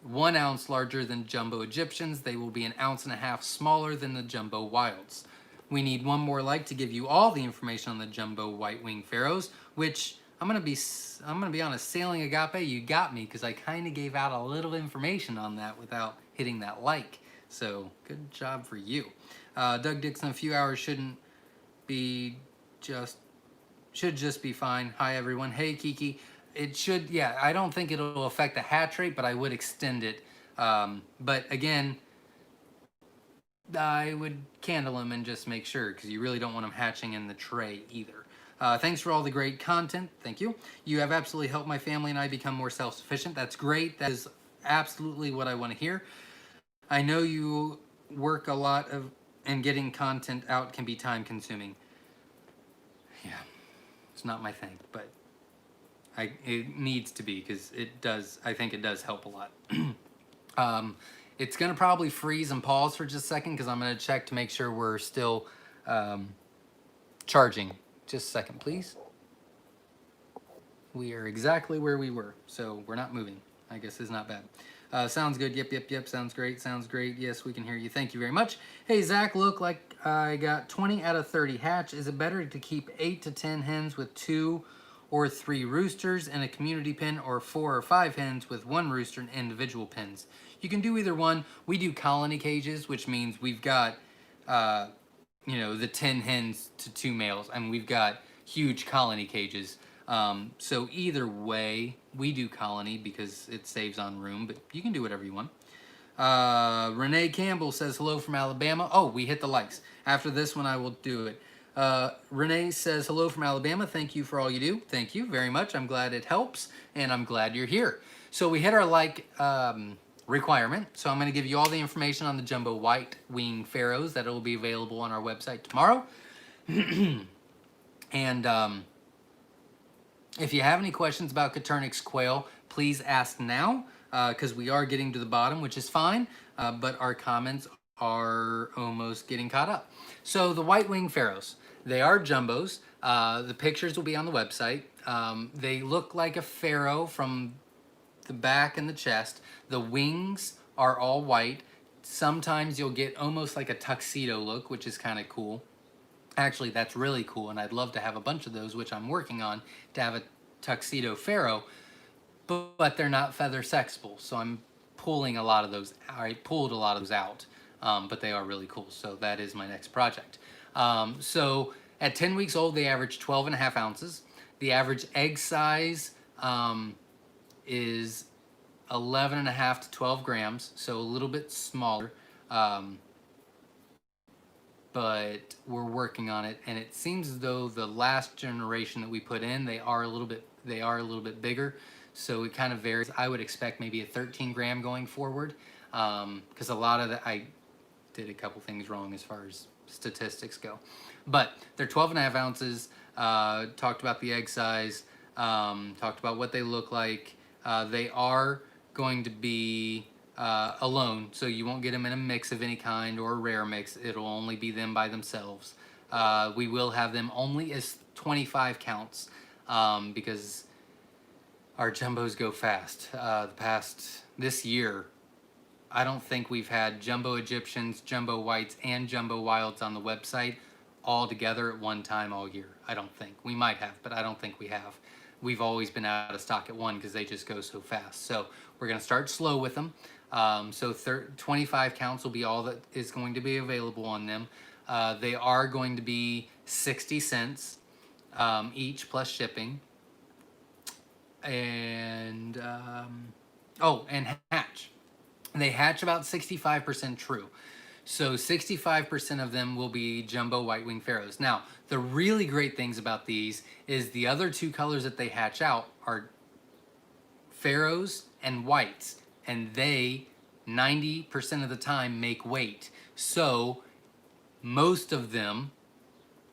A: 1 ounce larger than jumbo Egyptians. They will be an ounce and a half smaller than the jumbo wilds. We need one more like to give you all the information on the jumbo white-winged pharaohs, which I'm gonna be honest, Sailing Agape, you got me because I kind of gave out a little information on that without hitting that like. So good job for you. Doug Dixon, a few hours should just be fine. Hi everyone. Hey Kiki. It should, yeah, I don't think it'll affect the hatch rate, but I would extend it. But again, I would candle them and just make sure because you really don't want them hatching in the tray either. Thanks for all the great content. Thank you. You have absolutely helped my family and I become more self-sufficient. That's great. That is absolutely what I want to hear. I know you work a lot of and getting content out can be time consuming. Yeah, it's not my thing, but it needs to be, because it does, I think it does help a lot. It's gonna probably freeze and pause for just a second because I'm gonna check to make sure we're still charging. Just a second, please. We are exactly where we were, so we're not moving. I guess it's not bad. Sounds good. Yep. Sounds great. Yes, we can hear you. Thank you very much. Hey, Zach, look like I got 20 out of 30 hatch. Is it better to keep 8 to 10 hens with 2 or 3 roosters in a community pen, or 4 or 5 hens with 1 rooster in individual pens? You can do either one. We do colony cages, which means we've got, the 10 hens to 2 males. I mean, we've got huge colony cages. So either way, we do colony because it saves on room, but you can do whatever you want. Renee Campbell says hello from Alabama. Oh, we hit the likes. After this one, I will do it. Renee says hello from Alabama. Thank you for all you do. Thank you very much. I'm glad it helps, and I'm glad you're here. So we hit our requirement. So I'm going to give you all the information on the jumbo white wing pharaohs that will be available on our website tomorrow. And if you have any questions about Coturnix quail, please ask now, because we are getting to the bottom, which is fine, but our comments are almost getting caught up. So the white wing pharaohs, they are jumbos. The pictures will be on the website. They look like a pharaoh from the back and the chest. The wings are all white. Sometimes you'll get almost like a tuxedo look, which is kind of cool. Actually, that's really cool, and I'd love to have a bunch of those, which I'm working on, to have a tuxedo pharaoh, but they're not feather sexable, so I'm pulling a lot of those. I pulled a lot of those out, but they are really cool, so that is my next project. So at 10 weeks old, they average 12.5 ounces. The average egg size is 11.5 to 12 grams, so a little bit smaller. But we're working on it, and it seems as though the last generation that we put in, they are a little bit bigger, so it kind of varies. I would expect maybe a 13 gram going forward, because a lot of I did a couple things wrong as far as statistics go, but they're 12.5 ounces. Talked about the egg size, talked about what they look like. They are going to be alone, so you won't get them in a mix of any kind or a rare mix. It'll only be them by themselves. We will have them only as 25 counts, because our jumbos go fast. This year, I don't think we've had jumbo Egyptians, jumbo whites, and jumbo wilds on the website all together at one time all year. I don't think. We might have, but I don't think we have. We've always been out of stock at one because they just go so fast. So we're going to start slow with them. So 25 counts will be all that is going to be available on them. They are going to be 60 cents each plus shipping. And and hatch. They hatch about 65% true. So 65% of them will be jumbo white wing pharaohs. Now, the really great things about these is the other 2 colors that they hatch out are pharaohs and whites, and they 90% of the time make weight. So most of them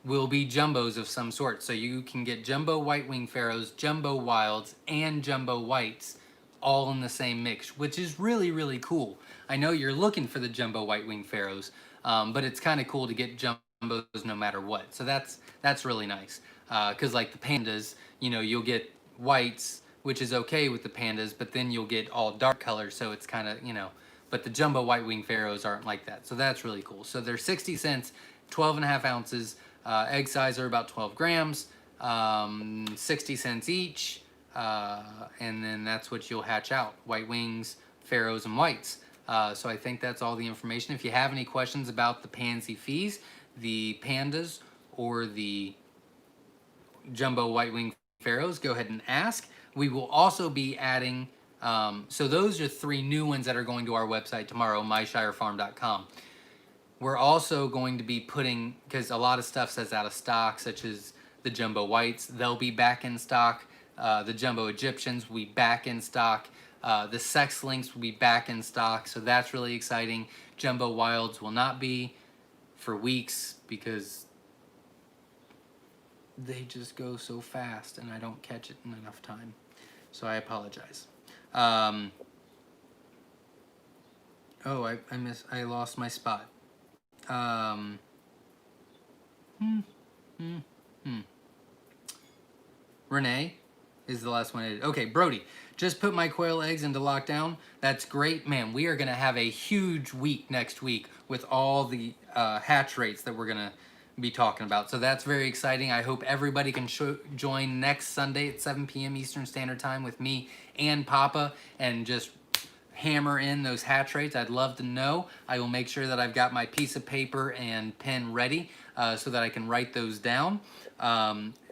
A: will be jumbos of some sort. So you can get jumbo white wing pharaohs, jumbo wilds, and jumbo whites all in the same mix, which is really, really cool. I know you're looking for the jumbo white wing pharaohs, but it's kind of cool to get jumbos no matter what. So that's really nice, because like the pandas, you'll get whites, which is okay with the pandas, but then you'll get all dark colors, so it's kind of, but the jumbo white wing pharaohs aren't like that. So that's really cool. So they're 60 cents, 12.5 ounces. Egg size are about 12 grams, 60 cents each. And then that's what you'll hatch out: white wings, pharaohs, and whites. So I think that's all the information. If you have any questions about the pansy fees, the pandas, or the jumbo white wing pharaohs, go ahead and ask. We will also be adding, so those are 3 new ones that are going to our website tomorrow, myshirefarm.com. We're also going to be putting, because a lot of stuff says out of stock, such as the jumbo whites, they'll be back in stock. The jumbo Egyptians will be back in stock. The sex links will be back in stock, so that's really exciting. Jumbo wilds will not be. for weeks because they just go so fast and I don't catch it in enough time. So I apologize. Oh, I lost my spot. Um, hmm, hmm, hmm. Renee is the last one I did. Okay, Brody, just put my quail eggs into lockdown. That's great. Man, we are going to have a huge week next week with all the hatch rates that we're going to be talking about. So that's very exciting. I hope everybody can join next Sunday at 7 p.m. Eastern Standard Time with me and Papa and just hammer in those hatch rates. I'd love to know. I will make sure that I've got my piece of paper and pen ready so that I can write those down.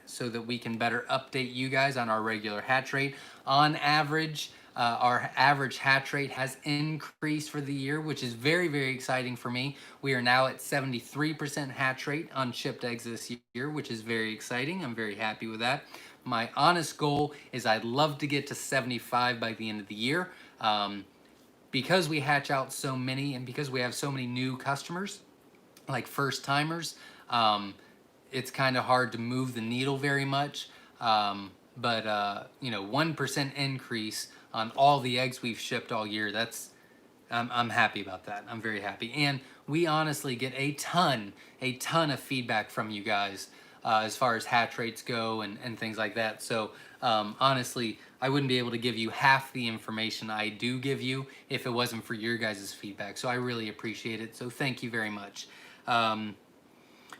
A: So that we can better update you guys on our regular hatch rate. On average, our average hatch rate has increased for the year, which is very, very exciting for me. We are now at 73% hatch rate on shipped eggs this year, which is very exciting. I'm very happy with that. My honest goal is I'd love to get to 75 by the end of the year. Because we hatch out so many and because we have so many new customers, like first timers, it's kind of hard to move the needle very much. But you know, 1% increase on all the eggs we've shipped all year, I'm happy about that. I'm very happy. And we honestly get a ton of feedback from you guys as far as hatch rates go and things like that. So honestly, I wouldn't be able to give you half the information I do give you if it wasn't for your guys' feedback. So I really appreciate it. So thank you very much.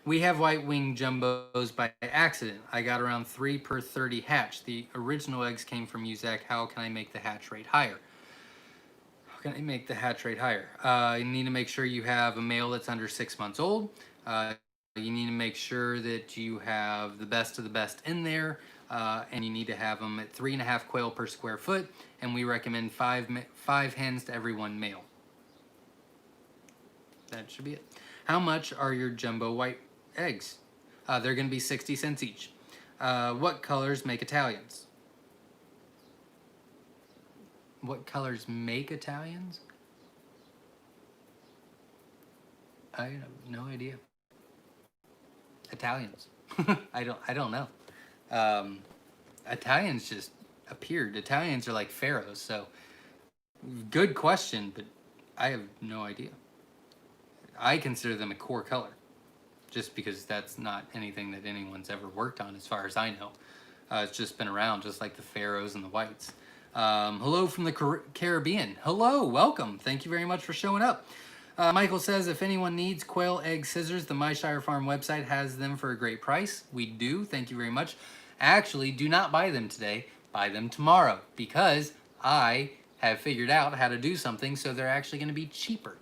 A: We have white wing jumbos by accident. I got around 3 per 30 hatch. The original eggs came from you, Zach. How can I make the hatch rate higher? How can I make the hatch rate higher? You need to make sure you have a male that's under 6 months old. You need to make sure that you have the best of the best in there. And you need to have them at 3.5 quail per square foot. And we recommend five hens to every 1 male. That should be it. How much are your jumbo white eggs? They're going to be 60 cents each. What colors make Italians? What colors make Italians? I have no idea. Italians. I don't know. Italians just appeared. Italians are like pharaohs, so good question, but I have no idea. I consider them a core color, just because that's not anything that anyone's ever worked on as far as I know. It's just been around, just like the pharaohs and the whites. Hello from the Caribbean. Hello, welcome. Thank you very much for showing up. Michael says, if anyone needs quail egg scissors, the Myshire Farm website has them for a great price. We do. Thank you very much. Actually, do not buy them today. Buy them tomorrow, because I have figured out how to do something so they're actually going to be cheaper.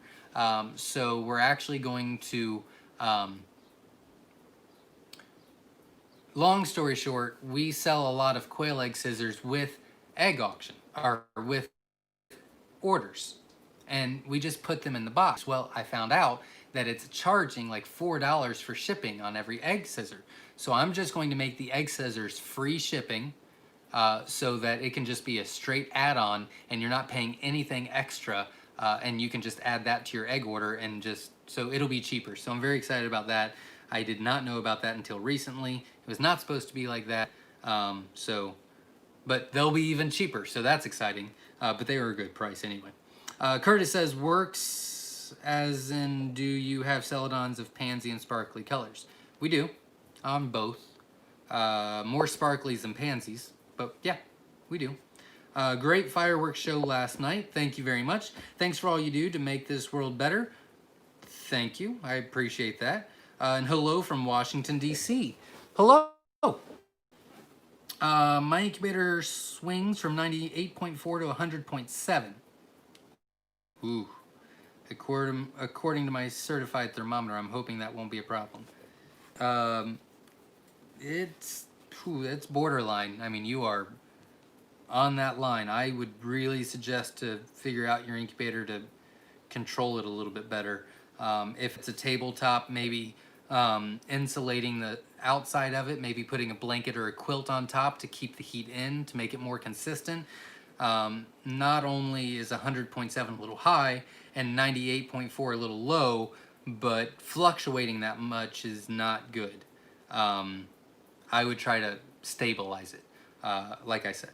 A: So we're actually going to, long story short, we sell a lot of quail egg scissors with egg auction, or with orders. And we just put them in the box. Well, I found out that it's charging like $4 for shipping on every egg scissor. So I'm just going to make the egg scissors free shipping so that it can just be a straight add-on and you're not paying anything extra. And you can just add that to your egg order and just, so it'll be cheaper. So I'm very excited about that. I did not know about that until recently. It was not supposed to be like that. But they'll be even cheaper. So that's exciting. But they were a good price anyway. Curtis says, works as in, do you have celadons of pansy and sparkly colors? We do, on both. More sparklies than pansies, but yeah, we do. Great fireworks show last night. Thank you very much. Thanks for all you do to make this world better. Thank you. I appreciate that. And hello from Washington, D.C. Hello. My incubator swings from 98.4 to 100.7. Ooh. According to my certified thermometer, I'm hoping that won't be a problem. It's borderline. I mean, you are on that line. I would really suggest to figure out your incubator to control it a little bit better. If it's a tabletop, maybe insulating the outside of it, maybe putting a blanket or a quilt on top to keep the heat in, to make it more consistent. Not only is 100.7 a little high and 98.4 a little low, but fluctuating that much is not good. I would try to stabilize it, like I said.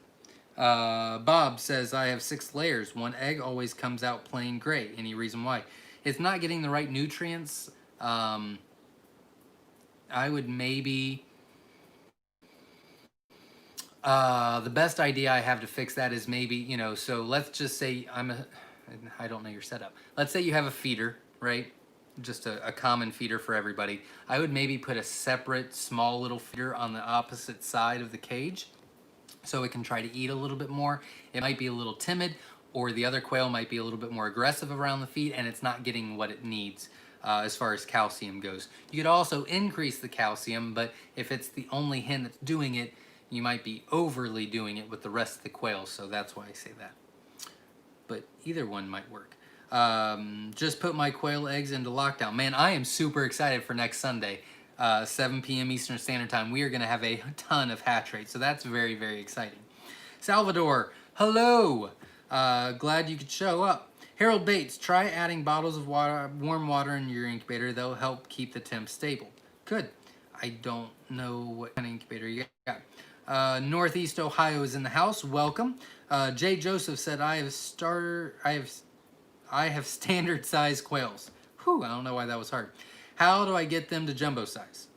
A: Bob says, I have 6 layers. One egg always comes out plain gray. Any reason why? It's not getting the right nutrients. I would maybe... the best idea I have to fix that is maybe, you know, so let's just say I don't know your setup. Let's say you have a feeder, right? Just a common feeder for everybody. I would maybe put a separate small little feeder on the opposite side of the cage so it can try to eat a little bit more. It might be a little timid, or the other quail might be a little bit more aggressive around the feed and it's not getting what it needs as far as calcium goes. You could also increase the calcium, but if it's the only hen that's doing it, you might be overly doing it with the rest of the quails, so that's why I say that. But either one might work. Just put my quail eggs into lockdown. Man, I am super excited for next Sunday, 7 p.m. Eastern Standard Time. We are going to have a ton of hatch rates, so that's very, very exciting. Salvador, hello. Glad you could show up. Harold Bates, try adding bottles of water, warm water in your incubator. They'll help keep the temp stable. Good. I don't know what kind of incubator you got. Northeast Ohio is in the house. Welcome. Jay Joseph said, I have standard size quails. Whew, I don't know why that was hard. How do I get them to jumbo size?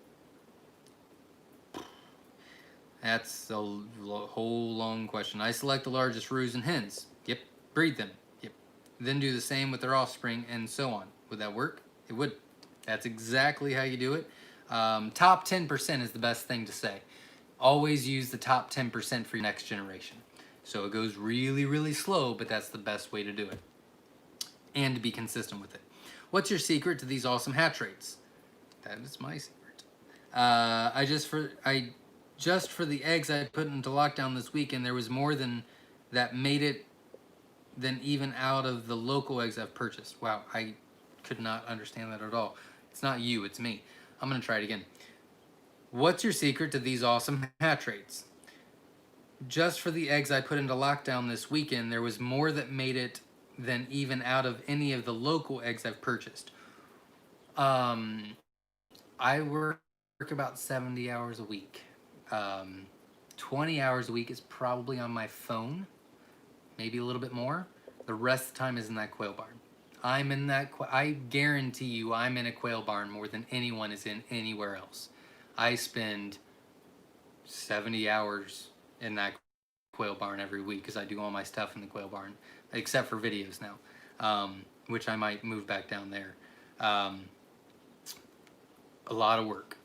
A: That's a whole long question. I select the largest roos and hens. Yep. Breed them. Yep. Then do the same with their offspring and so on. Would that work? It would. That's exactly how you do it. Top 10% is the best thing to say. Always use the top 10% for your next generation. So it goes really, really slow, but that's the best way to do it. And to be consistent with it. What's your secret to these awesome hatch rates? That is my secret. Just for the eggs I put into lockdown this weekend, there was more than that made it than even out of the local eggs I've purchased. Wow, I could not understand that at all. It's not you, it's me. I'm gonna try it again. What's your secret to these awesome hatch rates? Just for the eggs I put into lockdown this weekend, there was more that made it than even out of any of the local eggs I've purchased. I work about 70 hours a week. 20 hours a week is probably on my phone, maybe a little bit more. The rest of the time is in that quail barn. I'm in that, I guarantee you I'm in a quail barn more than anyone is in anywhere else. I spend 70 hours in that quail barn every week because I do all my stuff in the quail barn, except for videos now, which I might move back down there. A lot of work,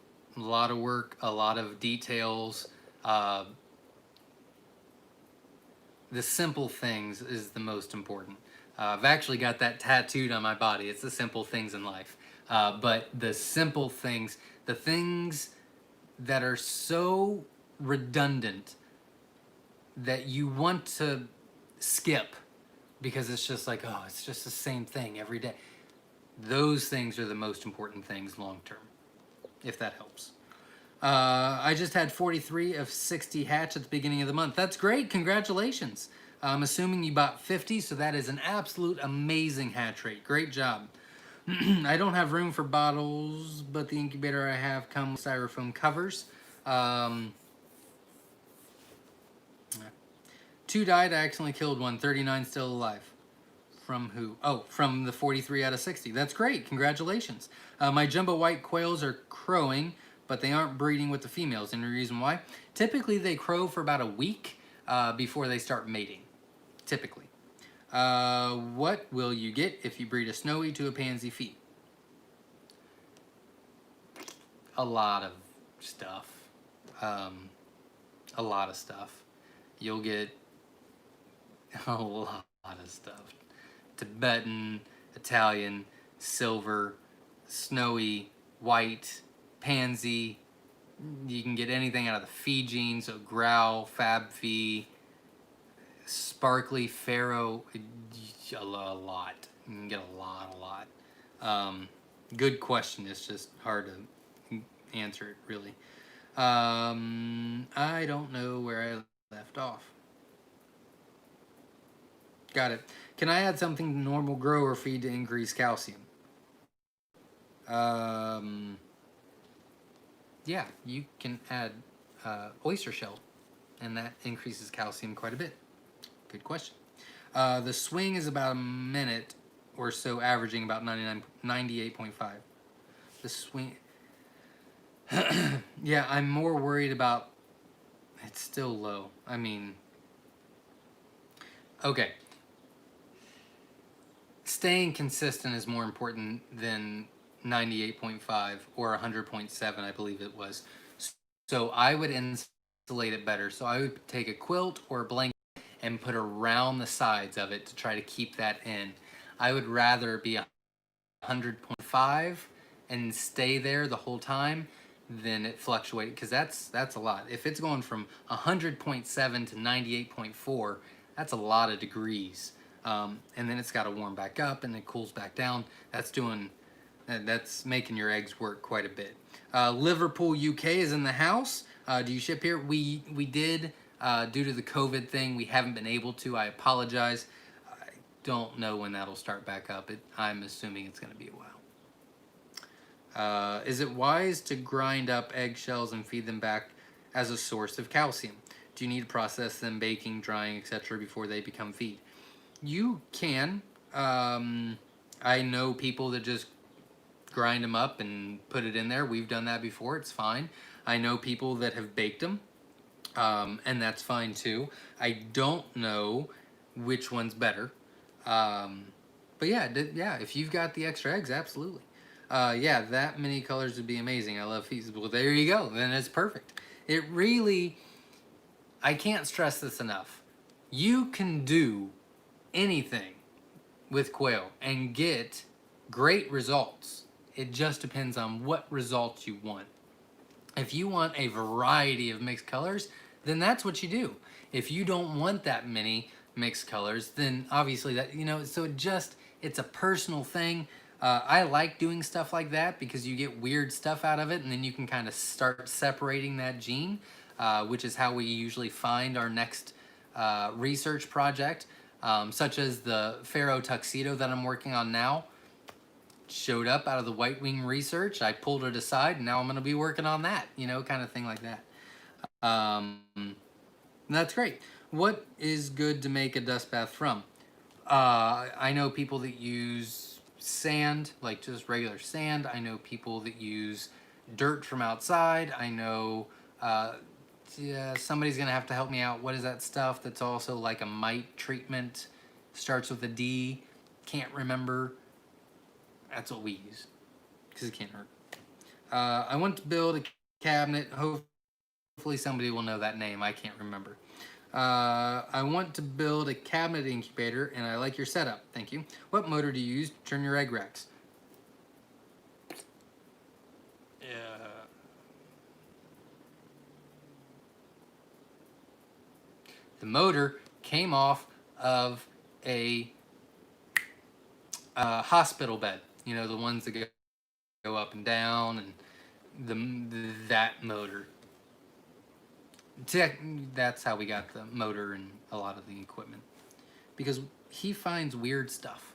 A: a lot of details. The simple things is the most important. I've actually got that tattooed on my body. It's the simple things in life. But the simple things, the things that are so redundant that you want to skip because it's just like, oh, it's just the same thing every day. Those things are the most important things long term, if that helps. I just had 43 of 60 hatch at the beginning of the month. That's great. Congratulations. I'm assuming you bought 50, so that is an absolute amazing hatch rate. Great job. I don't have room for bottles, but the incubator I have comes with styrofoam covers. 2 died. I accidentally killed one. 39 still alive. From who? Oh, from the 43 out of 60. That's great. Congratulations. My jumbo white quails are crowing, but they aren't breeding with the females. Any reason why? Typically, they crow for about a week before they start mating. Typically. What will you get if you breed a snowy to a pansy feet? A lot of stuff. A lot of stuff. You'll get a lot of stuff. Tibetan, Italian, silver, snowy, white, pansy. You can get anything out of the fee gene, so growl, fab fee, sparkly, pharaoh, a lot. You can get a lot. Good question. It's just hard to answer it, really. I don't know where I left off. Got it. Can I add something to normal grower feed to increase calcium? Yeah, you can add oyster shell, and that increases calcium quite a bit. Good question. The swing is about a minute or so, averaging about 98.5. The swing, yeah, I'm more worried about, it's still low. I mean, okay. Staying consistent is more important than 98.5 or 100.7, I believe it was. So I would insulate it better. So I would take a quilt or a blanket and put around the sides of it to try to keep that in. I would rather be 100.5 and stay there the whole time than it fluctuate, because that's a lot. If it's going from 100.7 to 98.4, that's a lot of degrees. And then it's got to warm back up and it cools back down. That's making your eggs work quite a bit. Liverpool, UK is in the house. Do you ship here? We did, due to the COVID thing, we haven't been able to. I apologize. I don't know when that'll start back up. I'm assuming it's going to be a while. Is it wise to grind up eggshells and feed them back as a source of calcium? Do you need to process them, baking, drying, etc. before they become feed? You can. I know people that just grind them up and put it in there. We've done that before. It's fine. I know people that have baked them, and that's fine too. I don't know which one's better. But yeah, if you've got the extra eggs, absolutely. Yeah, that many colors would be amazing. I love feasts. Well, there you go. Then it's perfect. It really, I can't stress this enough. You can do anything with quail and get great results. It just depends on what results you want. If you want a variety of mixed colors, then that's what you do. If you don't want that many mixed colors, then obviously that, so it's a personal thing. I like doing stuff like that because you get weird stuff out of it, and then you can kind of start separating that gene, which is how we usually find our next research project, such as the Pharaoh tuxedo that I'm working on now. Showed up out of the white wing research. I pulled it aside, and now I'm going to be working on that, kind of thing like that. That's great. What is good to make a dust bath from? I know people that use sand, like just regular sand. I know people that use dirt from outside. I know somebody's going to have to help me out. What is that stuff that's also like a mite treatment? Starts with a D. Can't remember. That's what we use, because it can't hurt. I want to build a cabinet. Hopefully somebody will know that name. I can't remember. I want to build a cabinet incubator, and I like your setup. Thank you. What motor do you use to turn your egg racks? The motor came off of a hospital bed. The ones that go up and down, and that motor. That's how we got the motor and a lot of the equipment, because he finds weird stuff.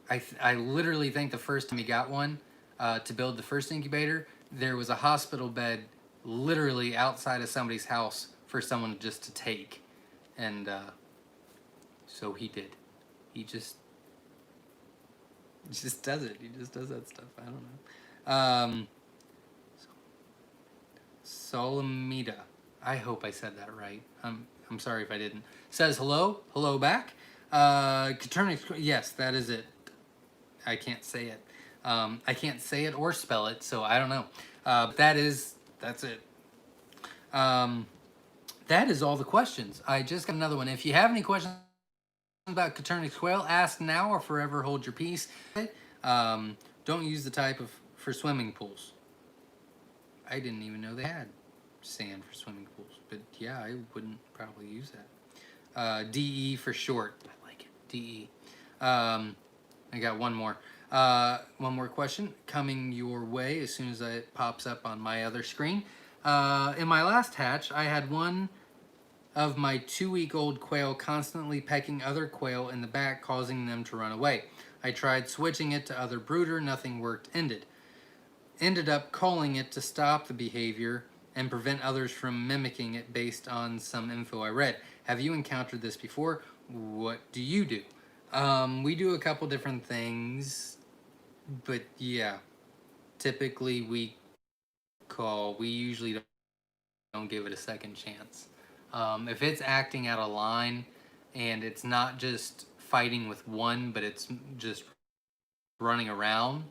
A: I literally think the first time he got one to build the first incubator, there was a hospital bed literally outside of somebody's house for someone just to take, and so he did. He just does it. He just does that stuff. I don't know. Solomita, I hope I said that right. I'm sorry if I didn't. Says hello back. Copernicus, yes, that is it. I can't say it. I can't say it or spell it, so I don't know. That's it. That is all the questions. I just got another one. If you have any questions about Copernicus quail, ask now or forever hold your peace. Don't use the type for swimming pools. I didn't even know they had sand for swimming pools, but yeah, I wouldn't probably use that. DE for short. I like it. DE. I got one more. One more question coming your way as soon as it pops up on my other screen. In my last hatch, I had one of my 2-week-old quail constantly pecking other quail in the back, causing them to run away. I tried switching it to other brooder, nothing worked, ended up calling it to stop the behavior and prevent others from mimicking it based on some info I read. Have you encountered this before? What do you do? We do a couple different things, but yeah, typically we usually don't give it a second chance. If it's acting out of line and it's not just fighting with one, but it's just running around,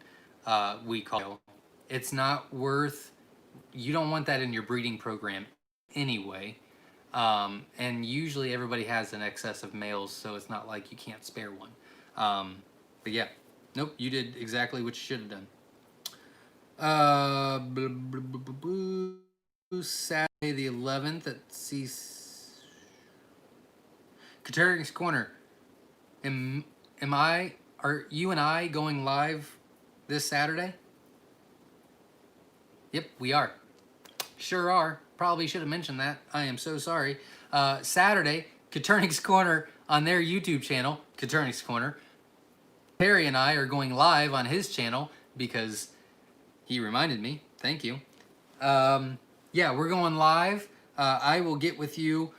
A: we call. It's not worth, you don't want that in your breeding program anyway. And usually everybody has an excess of males, so it's not like you can't spare one. But yeah, nope, you did exactly what you should have done. Saturday the 11th at Kateri's Corner. Are you and I going live this Saturday? Yep, we are. Sure are. Probably should have mentioned that. I am so sorry. Saturday, Katernik's Corner on their YouTube channel, Katernik's Corner. Perry and I are going live on his channel because he reminded me. Thank you. Yeah, we're going live. I will get with you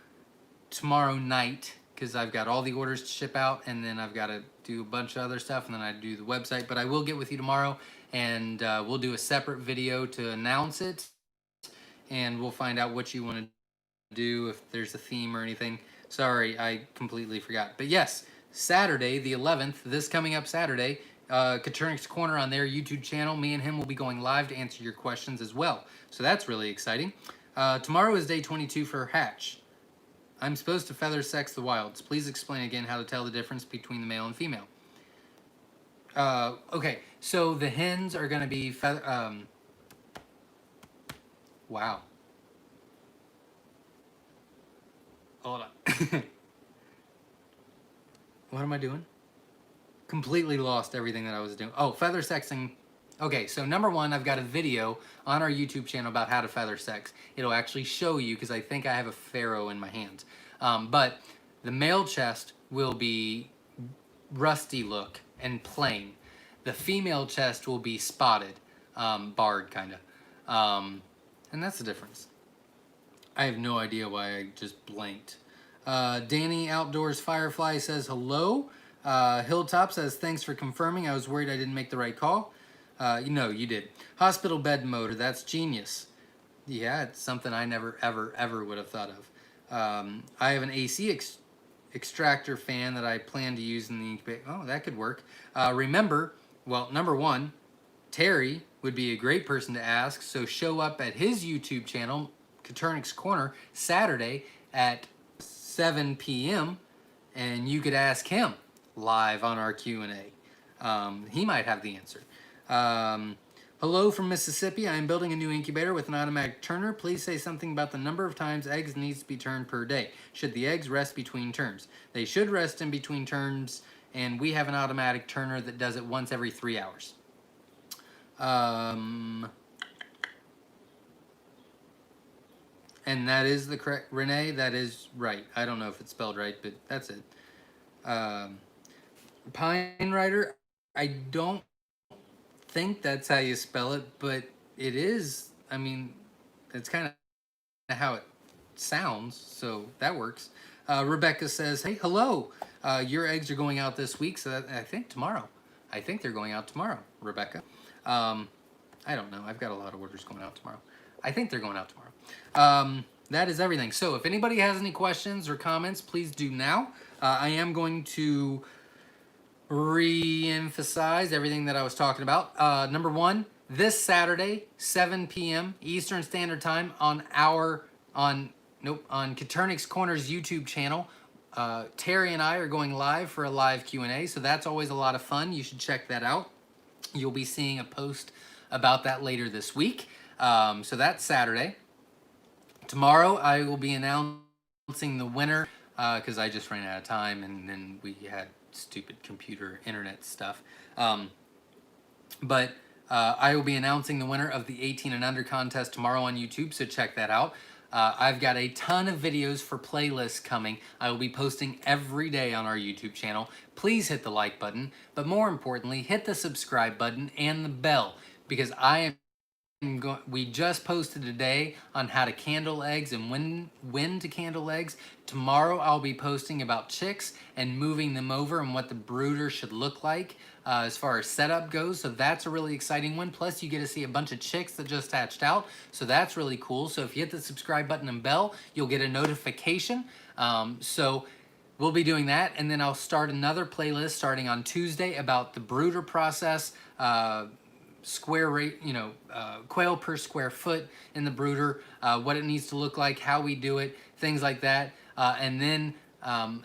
A: tomorrow night because I've got all the orders to ship out, and then I've got to do a bunch of other stuff, and then I do the website. But I will get with you tomorrow, and we'll do a separate video to announce it, and we'll find out what you want to do, if there's a theme or anything. Sorry, I completely forgot. But yes, Saturday the 11th, this coming up Saturday, Katernik's Corner on their YouTube channel. Me and him will be going live to answer your questions as well. So that's really exciting. Tomorrow is day 22 for hatch. I'm supposed to feather sex the wilds. Please explain again how to tell the difference between the male and female. Okay, so the hens are going to be wow. Hold on. What am I doing? Completely lost everything that I was doing. Oh, feather sexing. Okay, so number one, I've got a video on our YouTube channel about how to feather sex. It'll actually show you, because I think I have a pharaoh in my hands. But the male chest will be rusty look and plain. The female chest will be spotted, barred kind of. And that's the difference. I have no idea why I just blanked. Danny Outdoors Firefly says hello. Hilltop says thanks for confirming. I was worried I didn't make the right call. No, you did. Hospital bed motor, that's genius. Yeah, it's something I never, ever would have thought of. I have an AC extractor fan that I plan to use in the incubator. Oh, that could work. Remember, well, number one, Terry would be a great person to ask, so show up at his YouTube channel, Katernik's Corner, Saturday at 7 p.m., and you could ask him live on our Q&A. He might have the answer. Hello from Mississippi. I am building a new incubator with an automatic turner. Please say something about the number of times eggs needs to be turned per day. Should the eggs rest between turns? They should rest in between turns, and we have an automatic turner that does it once every 3 hours. And that is the correct, Renee, that is right. I don't know if it's spelled right, but that's it. Pine Rider, I don't think that's how you spell it, but it is. I mean, it's kind of how it sounds, so that works. Rebecca says, hey, hello. Your eggs are going out this week, so I think tomorrow. I think they're going out tomorrow, Rebecca. I don't know. I've got a lot of orders going out tomorrow. I think they're going out tomorrow. That is everything. So if anybody has any questions or comments, please do now. I am going to re-emphasize everything that I was talking about. Number one, this Saturday, 7 p.m. Eastern Standard Time on Katernik's Corner's YouTube channel. Terry and I are going live for a live Q&A, so that's always a lot of fun. You should check that out. You'll be seeing a post about that later this week. So that's Saturday. Tomorrow I will be announcing the winner because I just ran out of time, and then we had stupid computer internet stuff. But I will be announcing the winner of the 18 and under contest tomorrow on YouTube, so check that out. I've got a ton of videos for playlists coming. I will be posting every day on our YouTube channel. Please hit the like button, but more importantly, hit the subscribe button and the bell, because we just posted today on how to candle eggs and when to candle eggs. Tomorrow I'll be posting about chicks and moving them over and what the brooder should look like as far as setup goes. So that's a really exciting one. Plus you get to see a bunch of chicks that just hatched out. So that's really cool. So if you hit the subscribe button and bell, you'll get a notification. So we'll be doing that, and then I'll start another playlist starting on Tuesday about the brooder process, square rate, quail per square foot in the brooder, what it needs to look like, how we do it, things like that. And then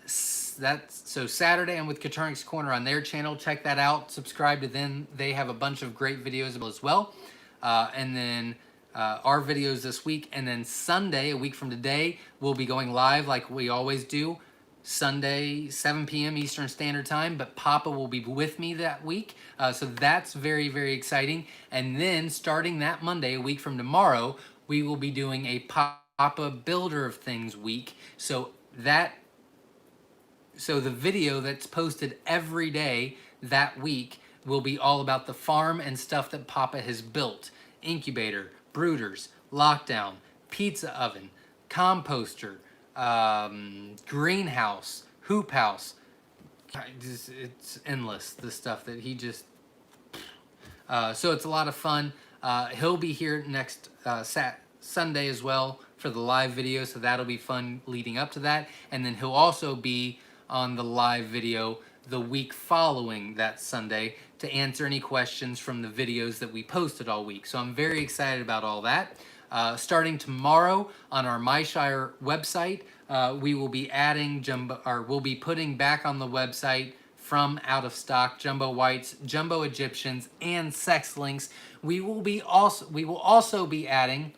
A: so Saturday I'm with Katurnik's Corner on their channel. Check that out. Subscribe to them. They have a bunch of great videos as well. And then our videos this week. And then Sunday, a week from today, we'll be going live like we always do. Sunday, 7 p.m. Eastern Standard Time, but Papa will be with me that week. So that's very, very exciting. And then starting that Monday, a week from tomorrow, we will be doing a Papa Builder of Things week. So the video that's posted every day that week will be all about the farm and stuff that Papa has built. Incubator, brooders, lockdown, pizza oven, composter, greenhouse, hoop house. It's endless, the stuff that he just so it's a lot of fun. He'll be here next Sunday as well for the live video, so that'll be fun leading up to that. And then he'll also be on the live video the week following that Sunday to answer any questions from the videos that we posted all week. So I'm very excited about all that. Starting tomorrow on our Myshire website, we will be adding we'll be putting back on the website from out of stock jumbo whites, jumbo Egyptians, and sex links. We will also be adding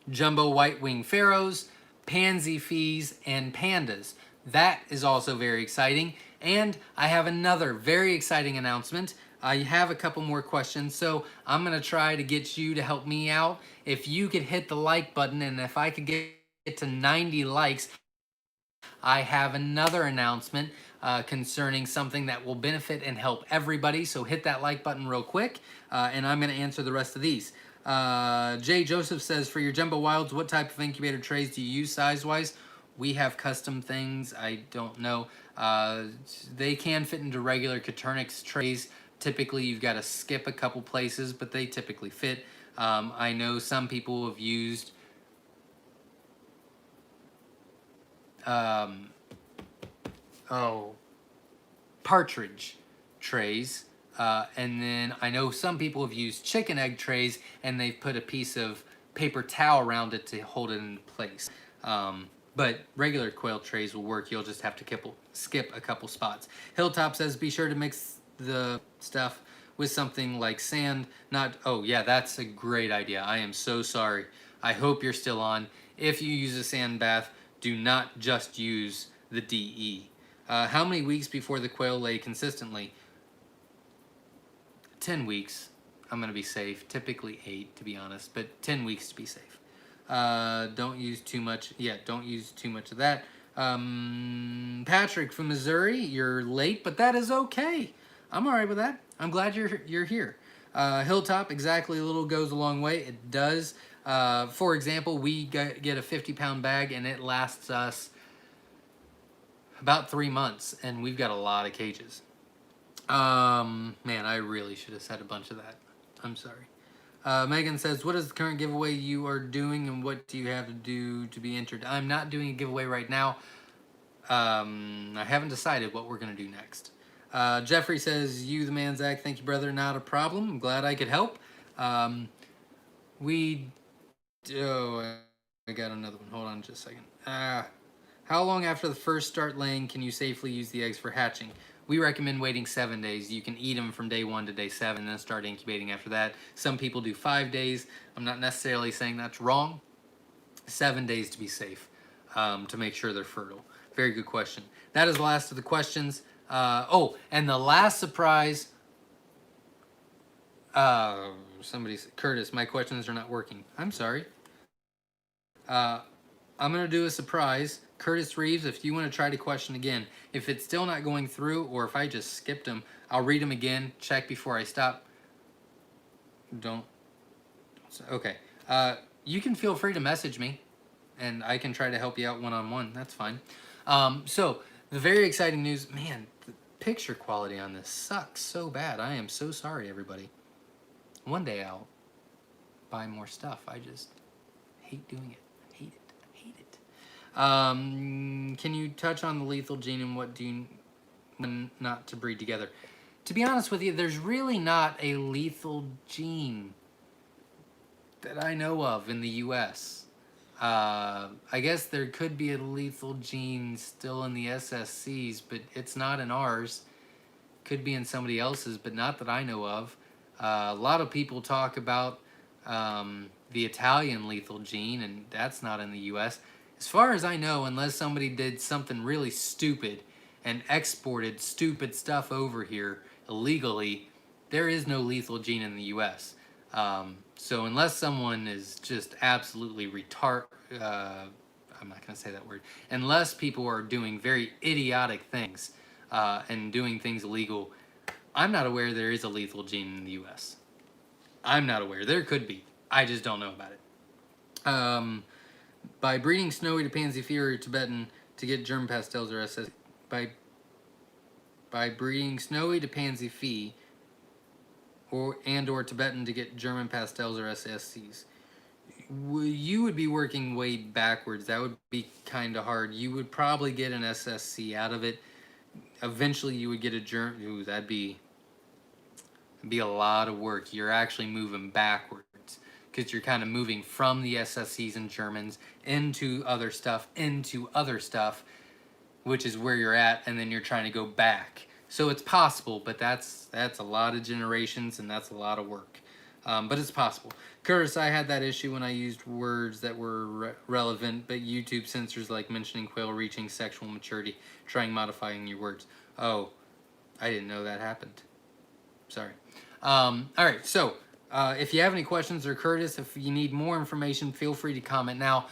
A: jumbo white wing pharaohs, pansy fees, and pandas. That is also very exciting. And I have another very exciting announcement. I have a couple more questions, so I'm going to try to get you to help me out. If you could hit the like button, and if I could get to 90 likes, I have another announcement concerning something that will benefit and help everybody. So hit that like button real quick, and I'm going to answer the rest of these. Jay Joseph says, for your jumbo wilds, what type of incubator trays do you use size-wise? We have custom things. I don't know. They can fit into regular Katurnik's trays. Typically, you've got to skip a couple places, but they typically fit. I know some people have used partridge trays. And then I know some people have used chicken egg trays, and they've put a piece of paper towel around it to hold it in place. But regular quail trays will work. You'll just have to skip a couple spots. Hilltop says, be sure to mix the stuff with something like sand. Oh yeah, that's a great idea. I am so sorry. I hope you're still on. If you use a sand bath, do not just use the DE. How many weeks before the quail lay consistently? 10 weeks. I'm going to be safe. Typically 8, to be honest, but 10 weeks to be safe. Don't use too much. Yeah, don't use too much of that. Patrick from Missouri, you're late, but that is okay. I'm all right with that. I'm glad you're here. Hilltop, exactly, a little goes a long way. It does. For example, we get a 50-pound bag, and it lasts us about 3 months, and we've got a lot of cages. Man, I really should have said a bunch of that. I'm sorry. Megan says, what is the current giveaway you are doing, and what do you have to do to be entered? I'm not doing a giveaway right now. I haven't decided what we're going to do next. Jeffrey says, you the man, Zach. Thank you, brother. Not a problem. I'm glad I could help. I got another one. Hold on just a second. How long after the first start laying can you safely use the eggs for hatching? We recommend waiting 7 days. You can eat them from day 1 to day 7 and then start incubating after that. Some people do 5 days. I'm not necessarily saying that's wrong. 7 days to be safe, to make sure they're fertile. Very good question. That is the last of the questions. And the last surprise, somebody said, Curtis, my questions are not working. I'm sorry. I'm going to do a surprise. Curtis Reeves, if you want to try to question again, if it's still not going through or if I just skipped them, I'll read them again, check before I stop. Don't. Okay. You can feel free to message me and I can try to help you out one-on-one. That's fine. So the very exciting news, man, the picture quality on this sucks so bad. I am so sorry, everybody. One day I'll buy more stuff. I just hate doing it. I hate it. I hate it. Can you touch on the lethal gene and what do you when not to breed together? To be honest with you, there's really not a lethal gene that I know of in the U.S. I guess there could be a lethal gene still in the SSCs, but it's not in ours. Could be in somebody else's, but not that I know of. A lot of people talk about the Italian lethal gene, and that's not in the U.S. As far as I know, unless somebody did something really stupid and exported stupid stuff over here illegally, there is no lethal gene in the U.S. So unless someone is just absolutely I'm not going to say that word, unless people are doing very idiotic things and doing things illegal, I'm not aware there is a lethal gene in the U.S. I'm not aware. There could be. I just don't know about it. By breeding snowy to pansy fee or Tibetan to get German pastels or SS, by breeding snowy to pansy fee or Tibetan to get German pastels or SSCs, you would be working way backwards. That would be kind of hard. You would probably get an SSC out of it. Eventually, you would get a German. Ooh, that'd be a lot of work. You're actually moving backwards because you're kind of moving from the SSCs and Germans into other stuff, which is where you're at, and then you're trying to go back. So it's possible, but that's a lot of generations and that's a lot of work. But it's possible. Curtis, I had that issue when I used words that were relevant, but YouTube censors like mentioning quail reaching sexual maturity, trying modifying your words. Oh, I didn't know that happened. Sorry. All right, so if you have any questions, or Curtis, if you need more information, feel free to comment. Now,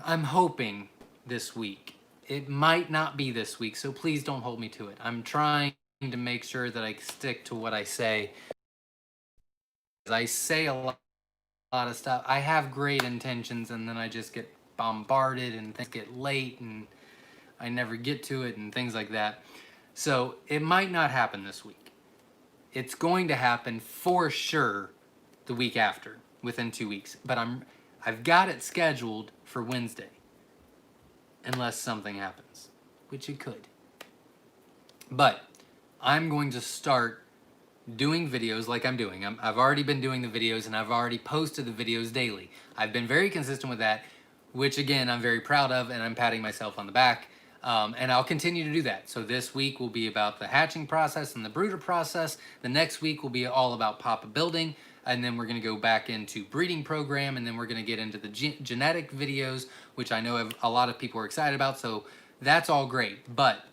A: I'm hoping this week. It might not be this week, so please don't hold me to it. I'm trying to make sure that I stick to what I say. I say a lot of stuff. I have great intentions, and then I just get bombarded, and things get late, and I never get to it, and things like that. So it might not happen this week. It's going to happen for sure the week after, within 2 weeks. But I've got it scheduled for Wednesday, unless something happens, which it could. But I'm going to start doing videos like I'm doing. I've already been doing the videos, and I've already posted the videos daily. I've been very consistent with that, which again, I'm very proud of, and I'm patting myself on the back. And I'll continue to do that. So this week will be about the hatching process and the brooder process. The next week will be all about papa building. And then we're going to go back into breeding program. And then we're going to get into the genetic videos, which I know a lot of people are excited about. So that's all great. But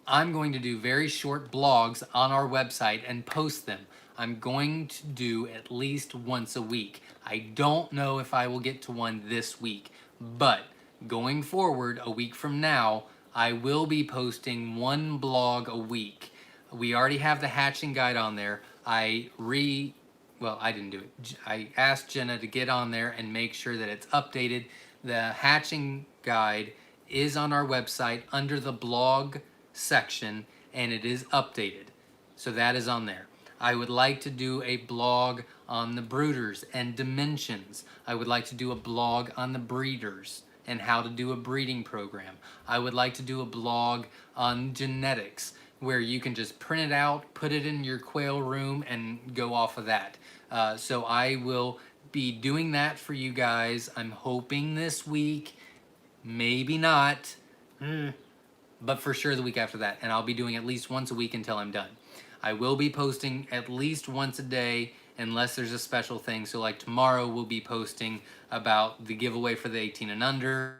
A: I'm going to do very short blogs on our website and post them. I'm going to do at least once a week. I don't know if I will get to one this week, but going forward, a week from now, I will be posting one blog a week. We already have the hatching guide on there. I didn't do it. I asked Jenna to get on there and make sure that it's updated. The hatching guide is on our website under the blog section, and it is updated. So that is on there. I would like to do a blog on the brooders and dimensions. I would like to do a blog on the breeders and how to do a breeding program. I would like to do a blog on genetics where you can just print it out, put it in your quail room, and go off of that. So I will be doing that for you guys. I'm hoping this week, maybe not, but for sure the week after that. And I'll be doing at least once a week until I'm done. I will be posting at least once a day unless there's a special thing. So like tomorrow we'll be posting about the giveaway for the 18 and under,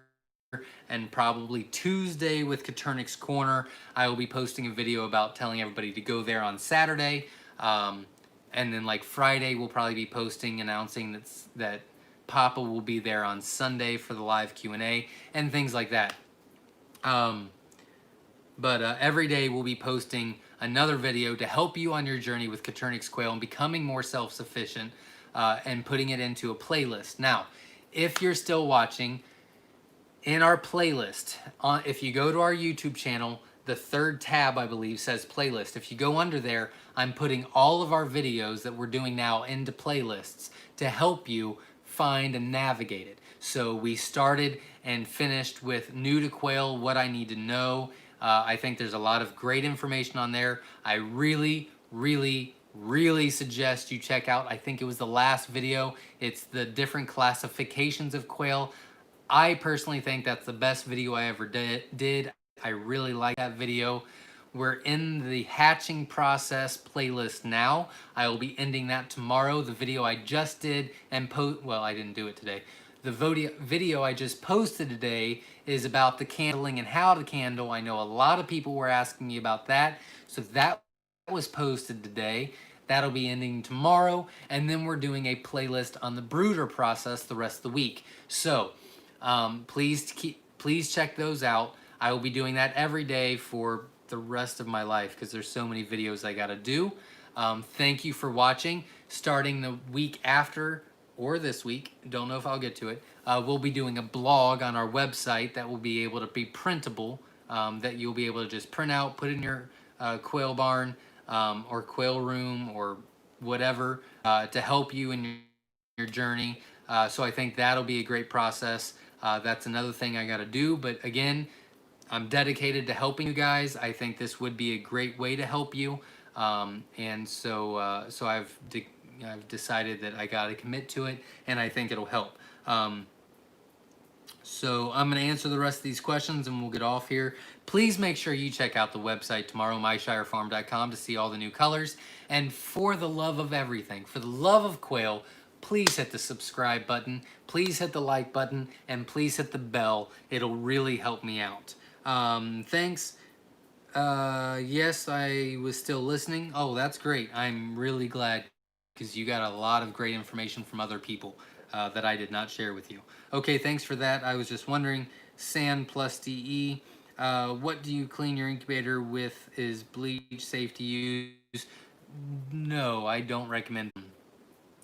A: and probably Tuesday with Katernik's Corner, I will be posting a video about telling everybody to go there on Saturday. And then like Friday we'll probably be posting announcing that Papa will be there on Sunday for the live Q&A and things like that. But every day we'll be posting another video to help you on your journey with Coturnix quail and becoming more self-sufficient and putting it into a playlist. Now, if you're still watching, in our playlist, if you go to our YouTube channel, the third tab, I believe, says playlist. If you go under there, I'm putting all of our videos that we're doing now into playlists to help you find and navigate it. So we started and finished with new to quail, what I need to know. I think there's a lot of great information on there. I really, really, really suggest you check out, I think it was the last video. It's the different classifications of quail. I personally think that's the best video I ever did. I really like that video. We're in the hatching process playlist now. I will be ending that tomorrow. The video I just did and well, I didn't do it today. The video I just posted today is about the candling and how to candle. I know a lot of people were asking me about that. So that was posted today. That'll be ending tomorrow. And then we're doing a playlist on the brooder process the rest of the week. So please check those out. I will be doing that every day for the rest of my life because there's so many videos I gotta do. Thank you for watching. Starting the week after, or this week, don't know if I'll get to it, we'll be doing a blog on our website that will be able to be printable, that you'll be able to just print out, put in your quail barn or quail room or whatever to help you in your journey. So I think that'll be a great process. That's another thing I gotta do, but again, I'm dedicated to helping you guys. I think this would be a great way to help you, and so I've decided that I gotta commit to it, and I think it'll help. So I'm gonna answer the rest of these questions, and we'll get off here. Please make sure you check out the website tomorrow, myshirefarm.com, to see all the new colors. And for the love of everything, for the love of quail, please hit the subscribe button, please hit the like button, and please hit the bell. It'll really help me out. Thanks. Yes, I was still listening. Oh, that's great. I'm really glad because you got a lot of great information from other people that I did not share with you. Okay, thanks for that. I was just wondering, sand plus DE, what do you clean your incubator with? Is bleach safe to use? No, I don't recommend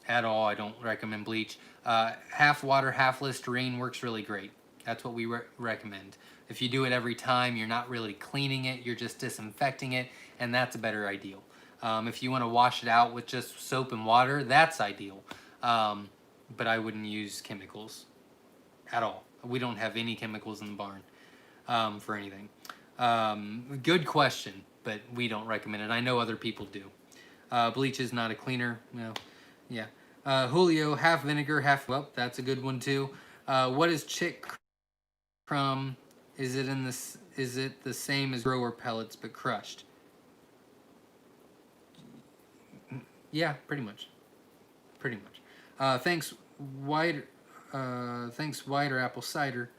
A: at all. I don't recommend bleach. Half water, half Listerine works really great. That's what we recommend. If you do it every time, you're not really cleaning it, you're just disinfecting it, and that's a better ideal. If you want to wash it out with just soap and water, that's ideal. But I wouldn't use chemicals at all. We don't have any chemicals in the barn for anything. Good question, but we don't recommend it. I know other people do. Bleach is not a cleaner. No. Yeah. Julio, half vinegar, half, well, that's a good one too. What is chick crumb? Is it the same as grower pellets but crushed? Yeah, pretty much. Pretty much. Thanks white or apple cider.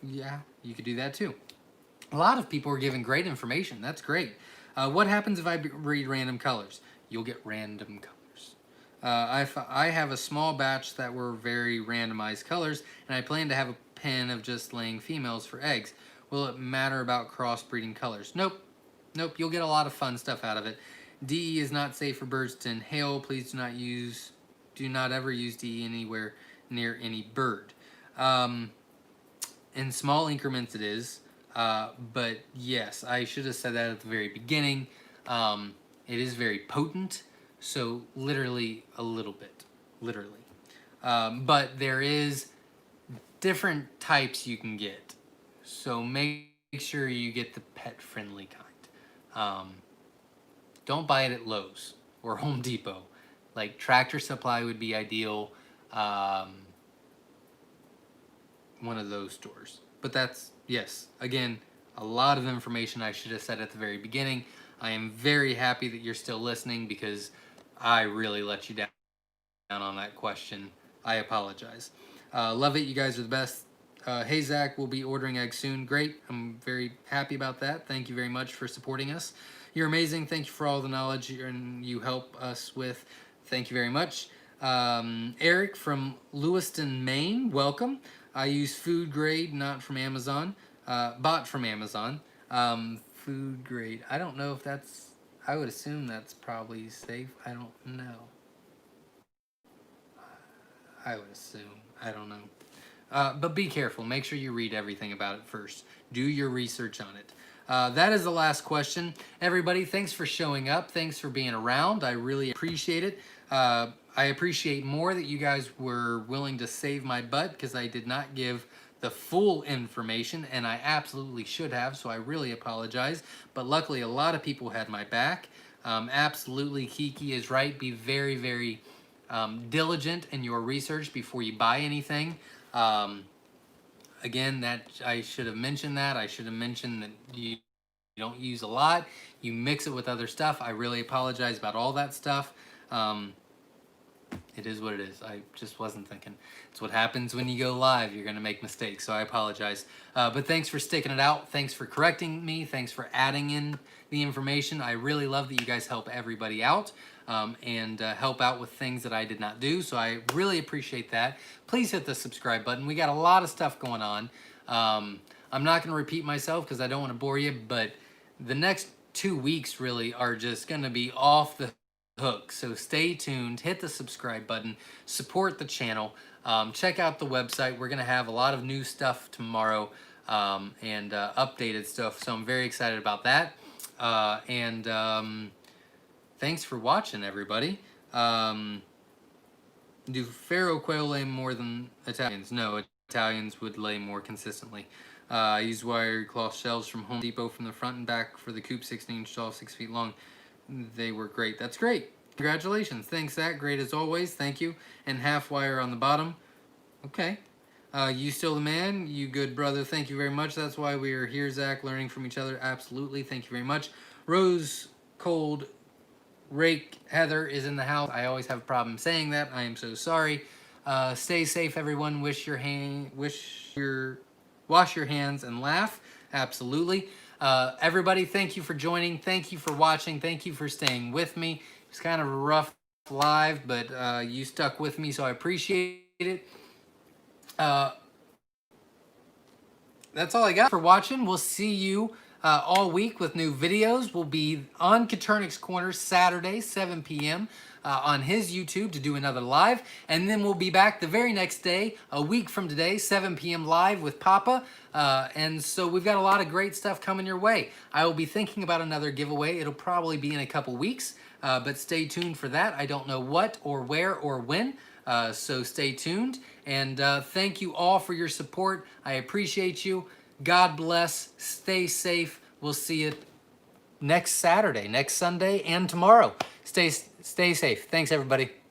A: Yeah, you could do that too. A lot of people are giving great information. That's great. What happens if I breed random colors? You'll get random colors. I have a small batch that were very randomized colors, and I plan to have a pen of just laying females for eggs. Will it matter about crossbreeding colors? Nope. Nope, you'll get a lot of fun stuff out of it. DE is not safe for birds to inhale. Please do not ever use DE anywhere near any bird. In small increments it is, but yes, I should have said that at the very beginning. It is very potent, so literally a little bit, literally. But there is different types you can get, so make sure you get the pet-friendly kind. Don't buy it at Lowe's or Home Depot. Like Tractor Supply would be ideal. One of those stores. But that's, yes, again, a lot of information I should have said at the very beginning. I am very happy that you're still listening because I really let you down on that question. I apologize. Love it. You guys are the best. Hey, Zach, we'll be ordering eggs soon. Great. I'm very happy about that. Thank you very much for supporting us. You're amazing. Thank you for all the knowledge you help us with. Thank you very much. Eric from Lewiston, Maine, welcome. I use food grade, not from Amazon, bought from Amazon. Food grade, I don't know if that's, I would assume that's probably safe. I don't know. I would assume, I don't know. But be careful. Make sure you read everything about it first. Do your research on it. That is the last question. Everybody, thanks for showing up. Thanks for being around. I really appreciate it. I appreciate more that you guys were willing to save my butt because I did not give the full information, and I absolutely should have, so I really apologize. But luckily, a lot of people had my back. Absolutely, Kiki is right. Be very, very diligent in your research before you buy anything. Again, that I should have mentioned that. I should have mentioned that you don't use a lot. You mix it with other stuff. I really apologize about all that stuff. It is what it is. I just wasn't thinking. It's what happens when you go live. You're going to make mistakes, so I apologize. But thanks for sticking it out. Thanks for correcting me. Thanks for adding in the information. I really love that you guys help everybody out and help out with things that I did not do, so I really appreciate that. Please hit the subscribe button. We got a lot of stuff going on. I'm not going to repeat myself because I don't want to bore you, but the next 2 weeks really are just going to be off the hook. So stay tuned, hit the subscribe button, support the channel, check out the website. We're gonna have a lot of new stuff tomorrow and updated stuff, so I'm very excited about that. Thanks for watching, everybody. Do Pharaoh quail lay more than Italians? No, Italians would lay more consistently. I use wire cloth shelves from Home Depot from the front and back for the coop, 16-inch tall, 6 feet long. They were great. That's great. Congratulations. Thanks, Zach. Great as always. Thank you. And half wire on the bottom. Okay. You still the man. You good brother. Thank you very much. That's why we are here, Zach, learning from each other. Absolutely. Thank you very much. Rose Cold Rake Heather is in the house. I always have a problem saying that. I am so sorry. Stay safe, everyone. Wash your hands and laugh. Absolutely. Everybody, thank you for joining. Thank you for watching. Thank you for staying with me. It's kind of a rough live, but you stuck with me, so I appreciate it. That's all I got for watching. We'll see you all week with new videos. We'll be on Katernik's Corner Saturday, 7 p.m. On his YouTube to do another live. And then we'll be back the very next day, a week from today, 7 p.m. live with Papa. And so we've got a lot of great stuff coming your way. I will be thinking about another giveaway. It'll probably be in a couple weeks, but stay tuned for that. I don't know what or where or when. So stay tuned. And thank you all for your support. I appreciate you. God bless. Stay safe. We'll see you next Saturday, next Sunday, and tomorrow. Stay safe. Thanks, everybody.